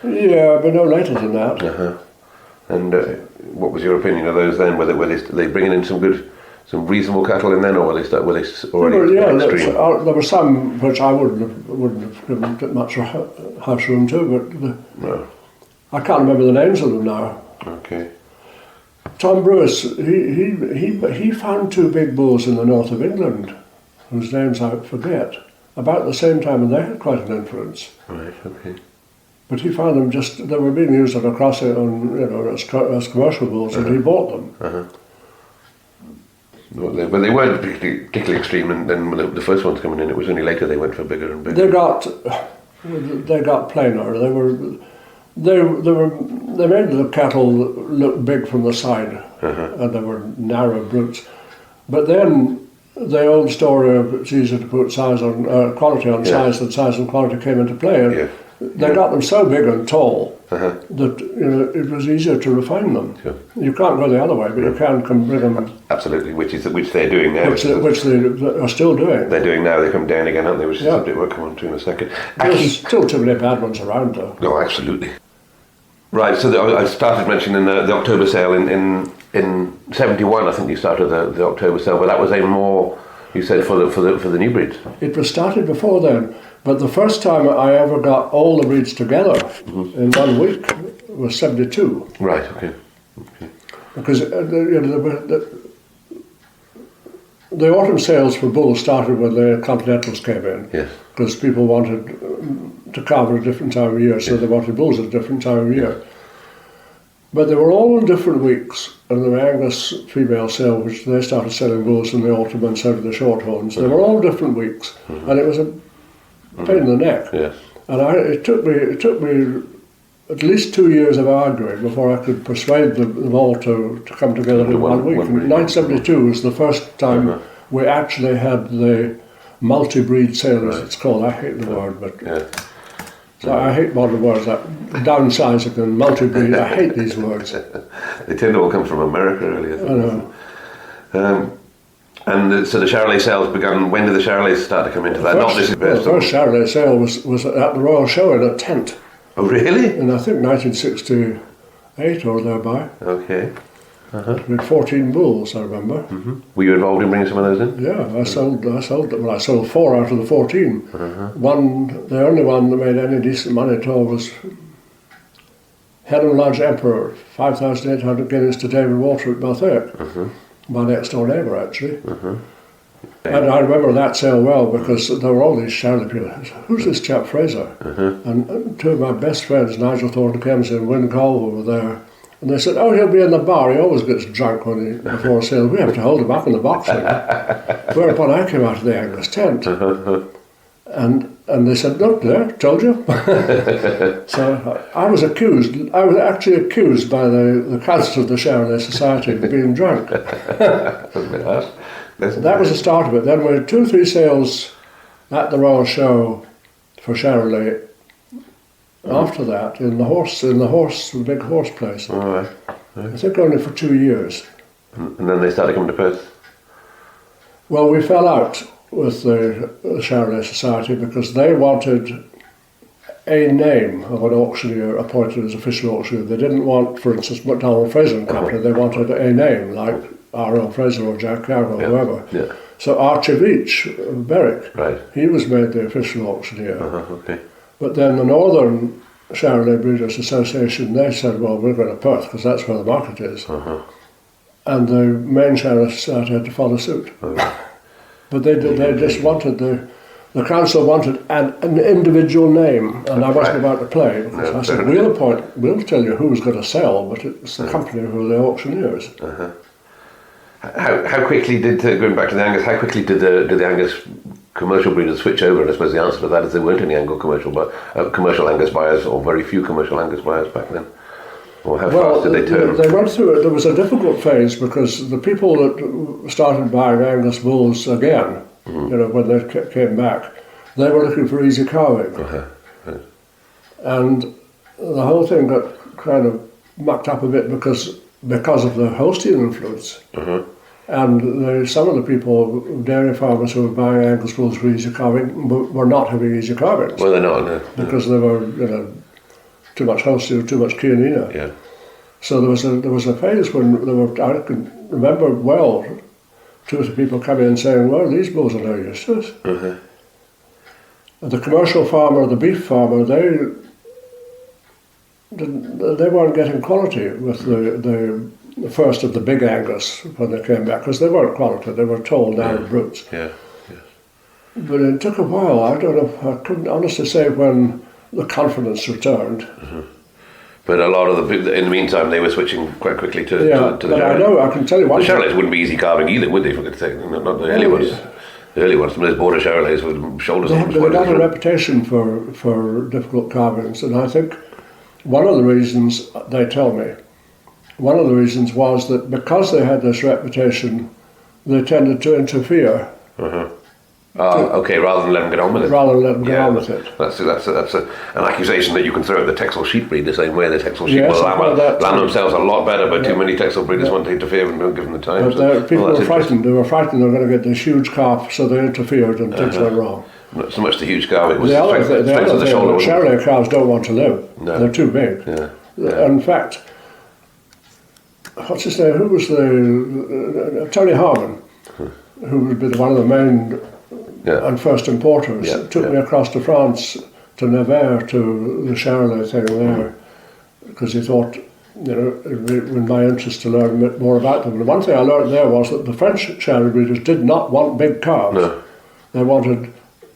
Yeah, but no later than that. And what was your opinion of those then? Were they bringing in some reasonable cattle in then, or were they already extreme? There were some which I wouldn't have given much house room to, but No. I can't remember the names of them now. Okay. Tom Bruce, he found 2 big bulls in the north of England, whose names I forget, about the same time, and they had quite an influence. Right. Okay. But he found them they were being used on a crossing, as commercial bulls, and he bought them. Well, they weren't particularly extreme, and then when the first ones coming in, it was only later they went for bigger and bigger. They got plainer. They made the cattle look big from the side, and they were narrow brutes. But then the old story of it's easier to put size on quality on size than size and quality came into play, and they got them so big and tall that it was easier to refine them. Sure. You can't go the other way, but you can bring them. Absolutely, which they're doing now. Which they are still doing. They're doing now. They come down again, aren't they? Which is a bit we'll come on to in a second. There's still too many bad ones around, though. No, absolutely. Right. So I started mentioning the October sale in 71. I think you started the October sale, but that was aimed more. You said for the new breeds. It was started before then, but the first time I ever got all the breeds together in 1 week was 72. Right. Okay. Because the autumn sales for bulls started when the Continentals came in. Yes. Because people wanted to calve at a different time of year, so they wanted bulls at a different time of year. But they were all in different weeks, and the Angus female sale, which they started selling bulls in the autumn and so did the shorthorns, they were all different weeks, and it was a pain in the neck. Yes. And it took me at least 2 years of arguing before I could persuade them all to come together in 1 week. And 1972 was the first time we actually had the multi-breed sale, as it's called. I hate the word, but so I hate modern words like downsizing and multi-breed. I hate these words. They tend to all come from America, really. I know. So the Charolais sales began. When did the Charolais start to come into that? The first Charolais sale was at the Royal Show in a tent. Oh, really? In I think 1968 or thereby. Okay. With 14 bulls, I remember. Were you involved in bringing some of those in? Yeah, I sold 4 out of the 14. The only one that made any decent money at all was Helen Lodge Emperor, 5,800 guineas to David Walter at Balthick, my next door neighbour actually. And I remember that sale well because there were all these Charolais people. Who's this chap Fraser? And 2 of my best friends, Nigel Thornton Kemps and Wyn Colville, were there. And they said, he'll be in the bar. He always gets drunk before a sale. We have to hold him up in the box. Whereupon I came out of the Angus tent. And they said, look there, told you. So I was actually accused by the council of the Charolais Society of being drunk. That was the start of it. Then we had 2 or 3 sales at the Royal Show for Charolais. After that, in the big horse place. All right. I think only for 2 years. And then they started coming to Perth? Well, we fell out with the Charolais Society because they wanted a name of an auctioneer appointed as official auctioneer. They didn't want, for instance, McDonald Fraser and Company. They wanted a name like R.L. Fraser or Jack Carroll or whoever. Yeah. So Archie Beach of Berwick, he was made the official auctioneer. Okay. But then the Northern Charolais Breeders Association, they said, well, we're going to Perth because that's where the market is. And the main Charolais Society had to follow suit. But they just wanted, the council wanted an individual name, and I wasn't about to play, because I said, we'll tell you who's going to sell, but it's the company who are the auctioneers. How quickly going back to the Angus, how quickly did the Angus commercial breeders switch over? And I suppose the answer to that is there weren't any commercial Angus buyers, or very few commercial Angus buyers back then. Or how fast did they turn? They went through it. There was a difficult phase because the people that started buying Angus bulls again, when they came back, they were looking for easy calving. And the whole thing got kind of mucked up a bit because of the Holstein influence. And some of the people, dairy farmers who were buying Angus bulls for easy calving, were not having easy calvings. Well, they're not, no. Because they were, too much Holstein or too much Chianina. Yeah. So there was a phase when I can remember well, 2 or 3 people coming in saying, well, these bulls are no use to us. And the commercial farmer, the beef farmer, they weren't getting quality with the first of the big Angus when they came back, because they weren't quality, they were tall, narrow brutes. Yeah. But it took a while. I don't know, I couldn't honestly say when the confidence returned. But a lot of in the meantime, they were switching quite quickly to the but Charolais. I know, I can tell you one The thing. Charolais wouldn't be easy carving either, would they? For goodness sake, not the early ones. The early ones, some of those border Charolais with shoulders They on them. got a reputation for difficult carvings, and I think one of the reasons, they tell me, one of the reasons was that because they had this reputation, they tended to interfere. Okay, rather than let them get on with it. Rather than let them get on with it. That's an accusation that you can throw at the Texel sheep breed the same way. The Texel sheep Yes, will I've heard that land too. themselves a lot better, but too many Texel breeders want to interfere and don't give them the time. But people that's were frightened. They were frightened they were going to get this huge calf, so they interfered and things went wrong. Not so much the huge calf, it was The other strength thing, of the shoulder. wasn't it? Charolais calves don't want to live. No. They're too big. Yeah. In fact, what's his name? Who was Tony Harmon, who would be one of the main and first importers, took me across to France, to Nevers, to the Charolais thing there, because he thought, it would be in my interest to learn a bit more about them. And one thing I learned there was that the French Charolais breeders did not want big calves. No. They wanted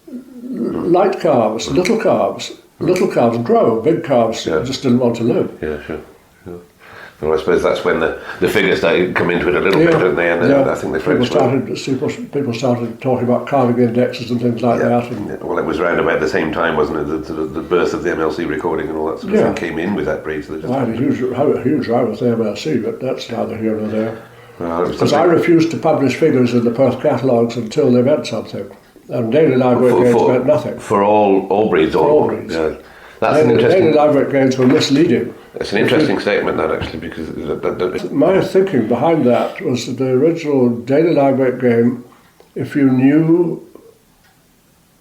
light calves, little calves. Little calves grow, big calves just didn't want to live. Yeah, sure. Well, I suppose that's when the figures started come into it a little bit, don't they? And I think the French people started talking about calving indexes and things like that. And well, it was around about the same time, wasn't it? The birth of the MLC recording and all that sort of thing came in with that breed. So I had a huge row with the MLC, but that's neither here nor there. Well, because I refused to publish figures in the Perth catalogues until they meant something. And daily live weight gains meant nothing. For all breeds? All breeds. Yeah. That's an interesting... Daily live weight gains were misleading. It's an interesting statement, that, actually, because... My thinking behind that was that the original daily live weight gain, if you knew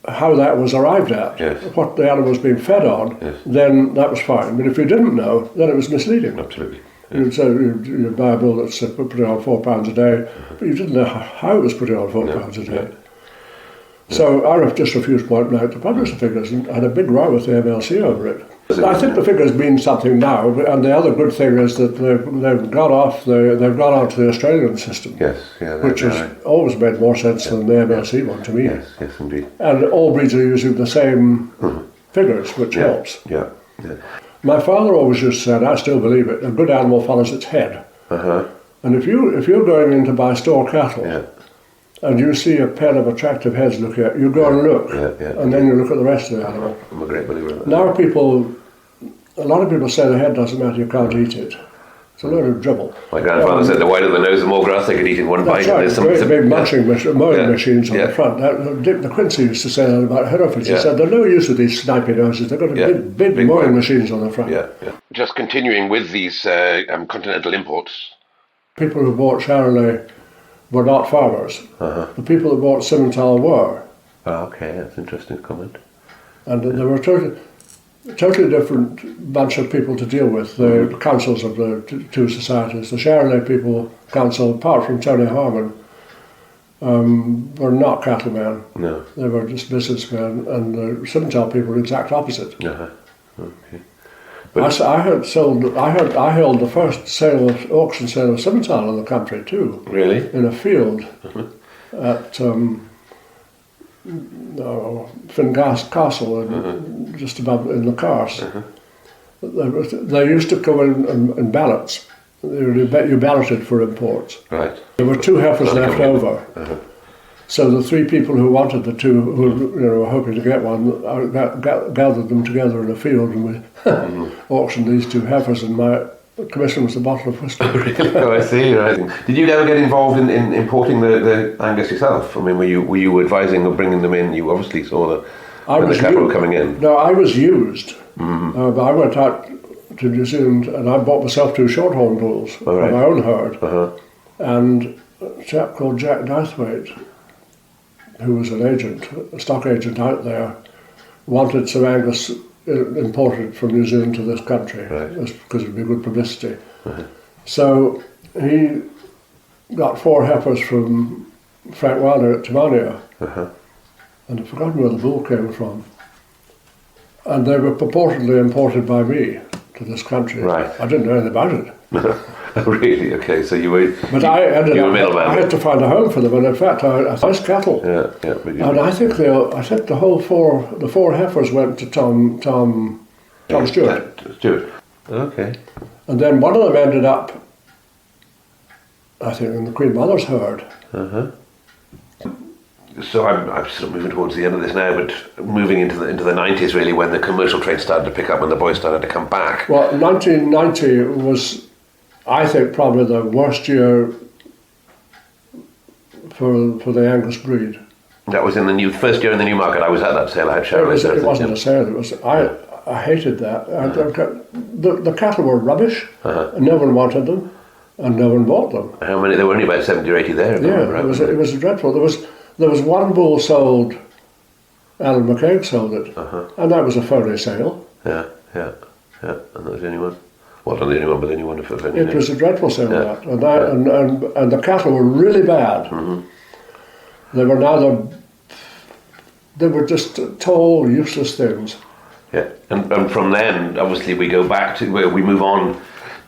how that was arrived at, what the animal was being fed on, then that was fine. But if you didn't know, then it was misleading. Absolutely. You'd say you'd buy a bull that's putting on £4 a day, but you didn't know how it was putting on £4 a day. So I just refused point blank to publish the figures and had a big row with the MLC over it. I think the figures mean something now, and the other good thing is that they've gone onto the Australian system, which has always made more sense than the MLC one to me. Yes, indeed. And all breeds are using the same figures, which helps. Yeah. My father always used to say, and I still believe it, a good animal follows its head. And if you're going in to buy store cattle, and you see a pair of attractive heads looking at you, go and look, and then you look at the rest of the animal. I'm a great believer in that. Now a lot of people say the head doesn't matter, you can't eat it. It's a load of dribble. My grandfather said the wider the nose, the more grass they could eat in one bite. That's right, great big mowing machines on the front. Dick de Quincy used to say that about Herefords. He said, they're no use with these snipey noses, they've got big mowing machines on the front. Just continuing with these continental imports. People who bought Charolais were not farmers. The people that bought Simmental were. Okay, that's an interesting comment. And there were totally different bunch of people to deal with, the councils of the two societies. The Charolais people council, apart from Tony Harmon, were not cattlemen. No. They were just businessmen, and the Simmental people were the exact opposite. Okay. I held the first auction sale of Simmental in the country too. Really? In a field at Fingast Castle, just above in the Carse. They used to come in ballots. You balloted for imports. Right. There were 2 heifers left over. So the 3 people who wanted the 2, who were hoping to get one, gathered them together in a field, and we auctioned these 2 heifers, and my commission was a bottle of whiskey. Oh, I see. Right. Did you ever get involved in importing the Angus yourself? I mean, were you advising of bringing them in? You obviously saw the cattle were coming in. No, I was used. I went out to New Zealand, and I bought myself 2 shorthorn bulls of my own herd, and a chap called Jack Dythwaite, who was an agent, a stock agent out there, wanted some Angus imported from New Zealand to this country, Right. because it would be good publicity. So he got 4 heifers from Frank Wilder at Timania, and I've forgotten where the bull came from. And they were purportedly imported by me to this country. Right. I didn't know anything about it. Really? Okay, so you were. But I ended you were up, middleman. I had to find a home for them, and in fact, I nice cattle. Yeah. But you, And I think the whole 4 heifers went to Tom Stewart. Stuart. Okay. And then one of them ended up, I think, in the Queen Mother's herd. So I'm sort of moving towards the end of this now, but moving into the 90s really, when the commercial trade started to pick up, when the boys started to come back. Well, 1990 was, I think, probably the worst year for the Angus breed. That was in the first year in the new market. I was at that sale. I had Charlotte. It wasn't a sale. It was I hated that. The cattle were rubbish, and no one wanted them, and no one bought them. How many? There were only about 70 or 80 there. Yeah, right? it was dreadful. There was one bull sold. Alan McCaig sold it, and that was a phony sale. Yeah. And that was the only one. Well, not the only one, but the only one of any. It was a dreadful sale, that, and the cattle were really bad. They were they were just tall, useless things. Yeah, and from then, obviously, we go back to where we move on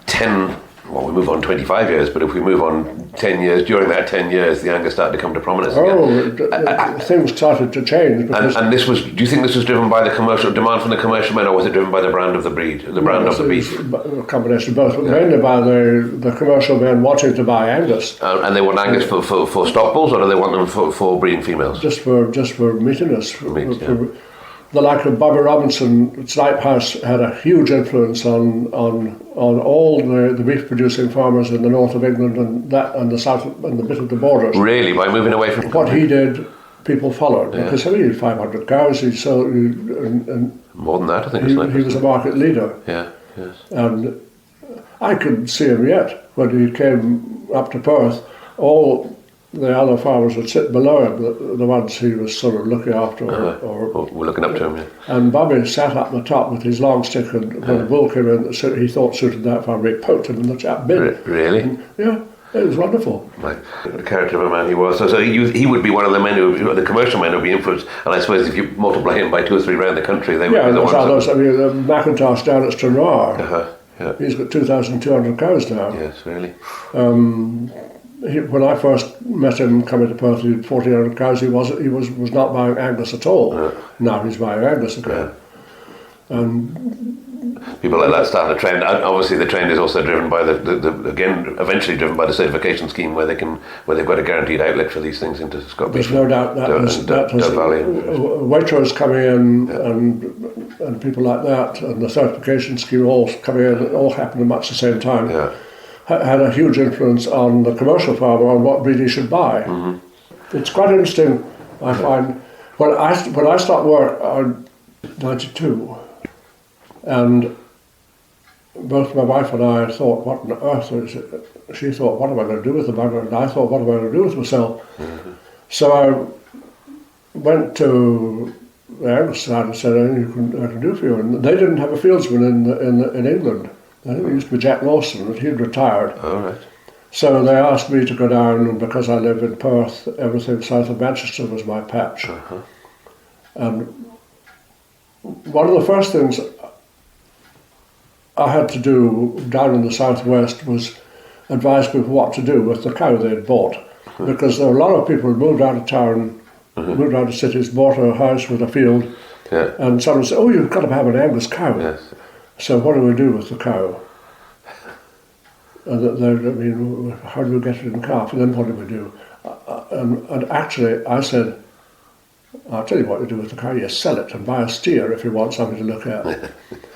25 years, but if we move on 10 years, during that 10 years, the Angus started to come to prominence again. Things started to change. And this was, do you think this was driven by the commercial demand from the commercial men, or was it driven by the brand of the breed, the brand of the beef? A combination of both, but mainly by the commercial men wanting to buy Angus. And they want Angus for stock bulls, or do they want them for breeding females? Just for meatiness. Meat, The like of Bobby Robinson, Snipe House had a huge influence on all the beef producing farmers in the north of England and the south and the bit of the borders. Really, by moving away from What he did, people followed, because he had 500 cows. He sold, and more than that, I think. he was a market leader. Yeah. Yes. And I could see him yet when he came up to Perth. All the other farmers would sit below him, the ones he was sort of looking after. Or we're looking up to him, yeah. And Bobby sat up the top with his long stick, and when the bull came in, he thought suited that farmer, he poked him in the chap bit. Really? And, yeah, it was wonderful. The character of a man he was. So he would be one of the men the commercial men who would be influenced. And I suppose if you multiply him by 2 or 3 around the country, they would be the ones. Others. I mean, Macintosh down at Stranraer. Yeah. He's got 2,200 cows now. Yes, really. When I first met him coming to Perth, he had 1,400 cows. He was not buying Angus at all. Now he's buying Angus again. People like that start a trend. And obviously, the trend is also driven by eventually driven by the certification scheme, where they've got a guaranteed outlet for these things into Scotland. There's no doubt that Waitrose coming in and people like that, and the certification scheme all coming in. It all happened at much the same time. Yeah. Had a huge influence on the commercial farmer on what breed he should buy. It's quite interesting, I find. When I stopped work in 92, and both my wife and I thought, what on earth is it? She thought, what am I going to do with the bugger? And I thought, what am I going to do with myself? So I went to the Angus side and said, I can do for you. And they didn't have a fieldsman in England. I think it used to be Jack Lawson, but he'd retired. All right. So they asked me to go down, and because I live in Perth, everything south of Manchester was my patch. And one of the first things I had to do down in the southwest was advise people what to do with the cow they'd bought. Because there were a lot of people who moved out of town, moved out of cities, bought a house with a field, and someone said, oh, you've got to have an Angus cow. Yes. So what do we do with the cow? And how do we get it in calf? And then what do we do? And actually, I said, I'll tell you what you do with the cow. You sell it and buy a steer if you want something to look at.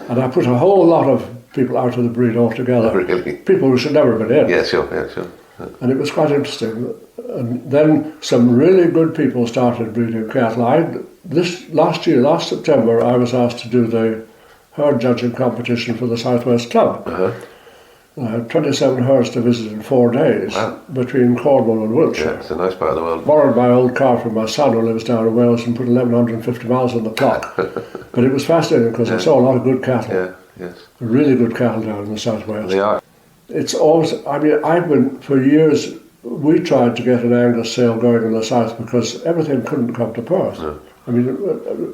And I put a whole lot of people out of the breed altogether. Really? People who should never have been in. Yeah, sure. And it was quite interesting. And then some really good people started breeding cattle. Last September, I was asked to do the herd judging competition for the Southwest Club. I had 27 herds to visit in 4 days. Wow. Between Cornwall and Wiltshire. Yeah, it's a nice part of the world. Borrowed my old car from my son who lives down in Wales and put 1,150 miles on the clock. But it was fascinating because I saw a lot of good cattle. Yeah, yes. Really good cattle down in the southwest. They are. It's always, I mean, I've been, for years, we tried to get an Angus sale going in the south because everything couldn't come to Perth. No. I mean,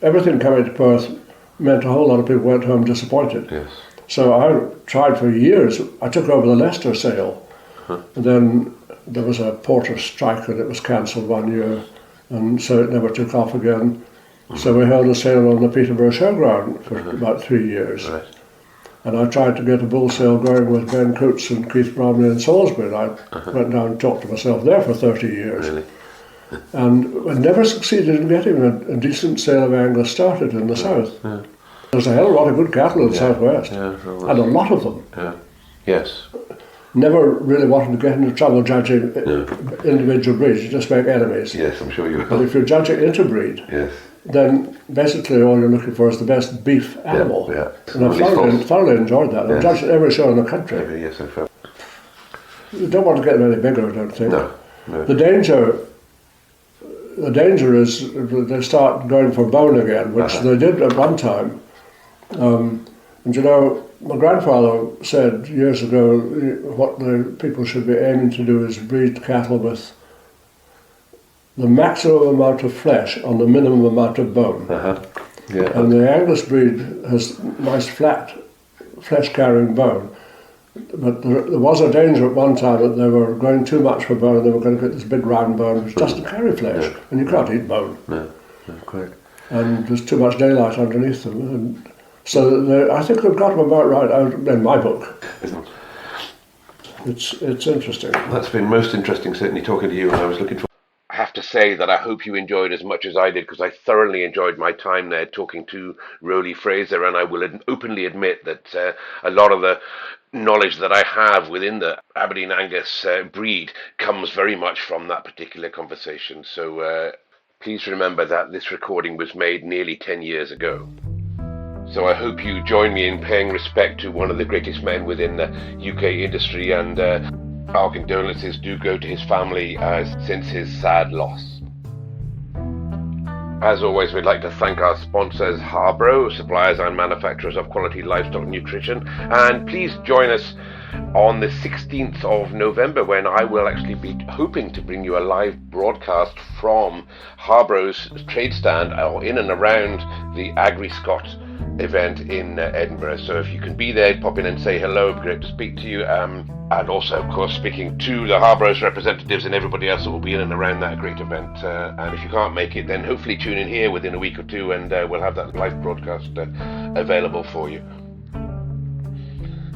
everything coming to Perth meant a whole lot of people went home disappointed. Yes. So I tried for years. I took over the Leicester sale, and then there was a porter strike and it was cancelled 1 year, and so it never took off again. So we held a sale on the Peterborough Showground for about 3 years. Right. And I tried to get a bull sale going with Ben Coots and Keith Bromley in Salisbury. And I went down and talked to myself there for 30 years. Really? And I never succeeded in getting a decent sale of Angus started in the south. Yeah. There's a hell of a lot of good cattle in the southwest, Yeah, and a lot of them. yeah. Yes. Never really wanted to get into trouble judging individual breeds. You just make enemies. Yes, I'm sure you But will. if you're judging interbreed, Yes. then basically all you're looking for is the best beef animal. yeah. And I At least thoroughly enjoyed that. I've Yes. judged every show in the country. Maybe, yes, I felt. You don't want to get them any bigger, I don't think. No, no. The danger is they start going for bone again, which they did at one time. And you know, my grandfather said years ago what the people should be aiming to do is breed cattle with the maximum amount of flesh on the minimum amount of bone. Yeah. And the Angus breed has nice flat flesh-carrying bone. But there was a danger at one time that they were going too much for bone. They were going to get this big round bone which doesn't carry flesh, and you can't eat bone. No, quite. And there's too much daylight underneath them. And so I think they've got them about right out in my book. It's interesting. That's been most interesting, certainly talking to you, and I was looking for. I have to say that I hope you enjoyed as much as I did, because I thoroughly enjoyed my time there talking to Roley Fraser, and I will openly admit that a lot of the knowledge that I have within the Aberdeen Angus breed comes very much from that particular conversation. So please remember that this recording was made nearly 10 years ago. So I hope you join me in paying respect to one of the greatest men within the UK industry, and our condolences do go to his family since his sad loss. As always, we'd like to thank our sponsors, Harbro, suppliers and manufacturers of quality livestock nutrition. And please join us on the 16th of November, when I will actually be hoping to bring you a live broadcast from Harbro's trade stand in and around the Agri-Scott event in Edinburgh. So if you can be there, pop in and say hello. It'd be great to speak to you. And also, of course, speaking to the Harbro's representatives and everybody else that will be in and around that great event. And if you can't make it, then hopefully tune in here within a week or two, and we'll have that live broadcast available for you.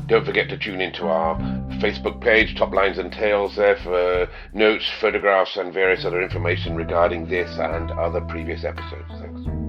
Don't forget to tune into our Facebook page, Top Lines and Tails, there for notes, photographs and various other information regarding this and other previous episodes. Thanks.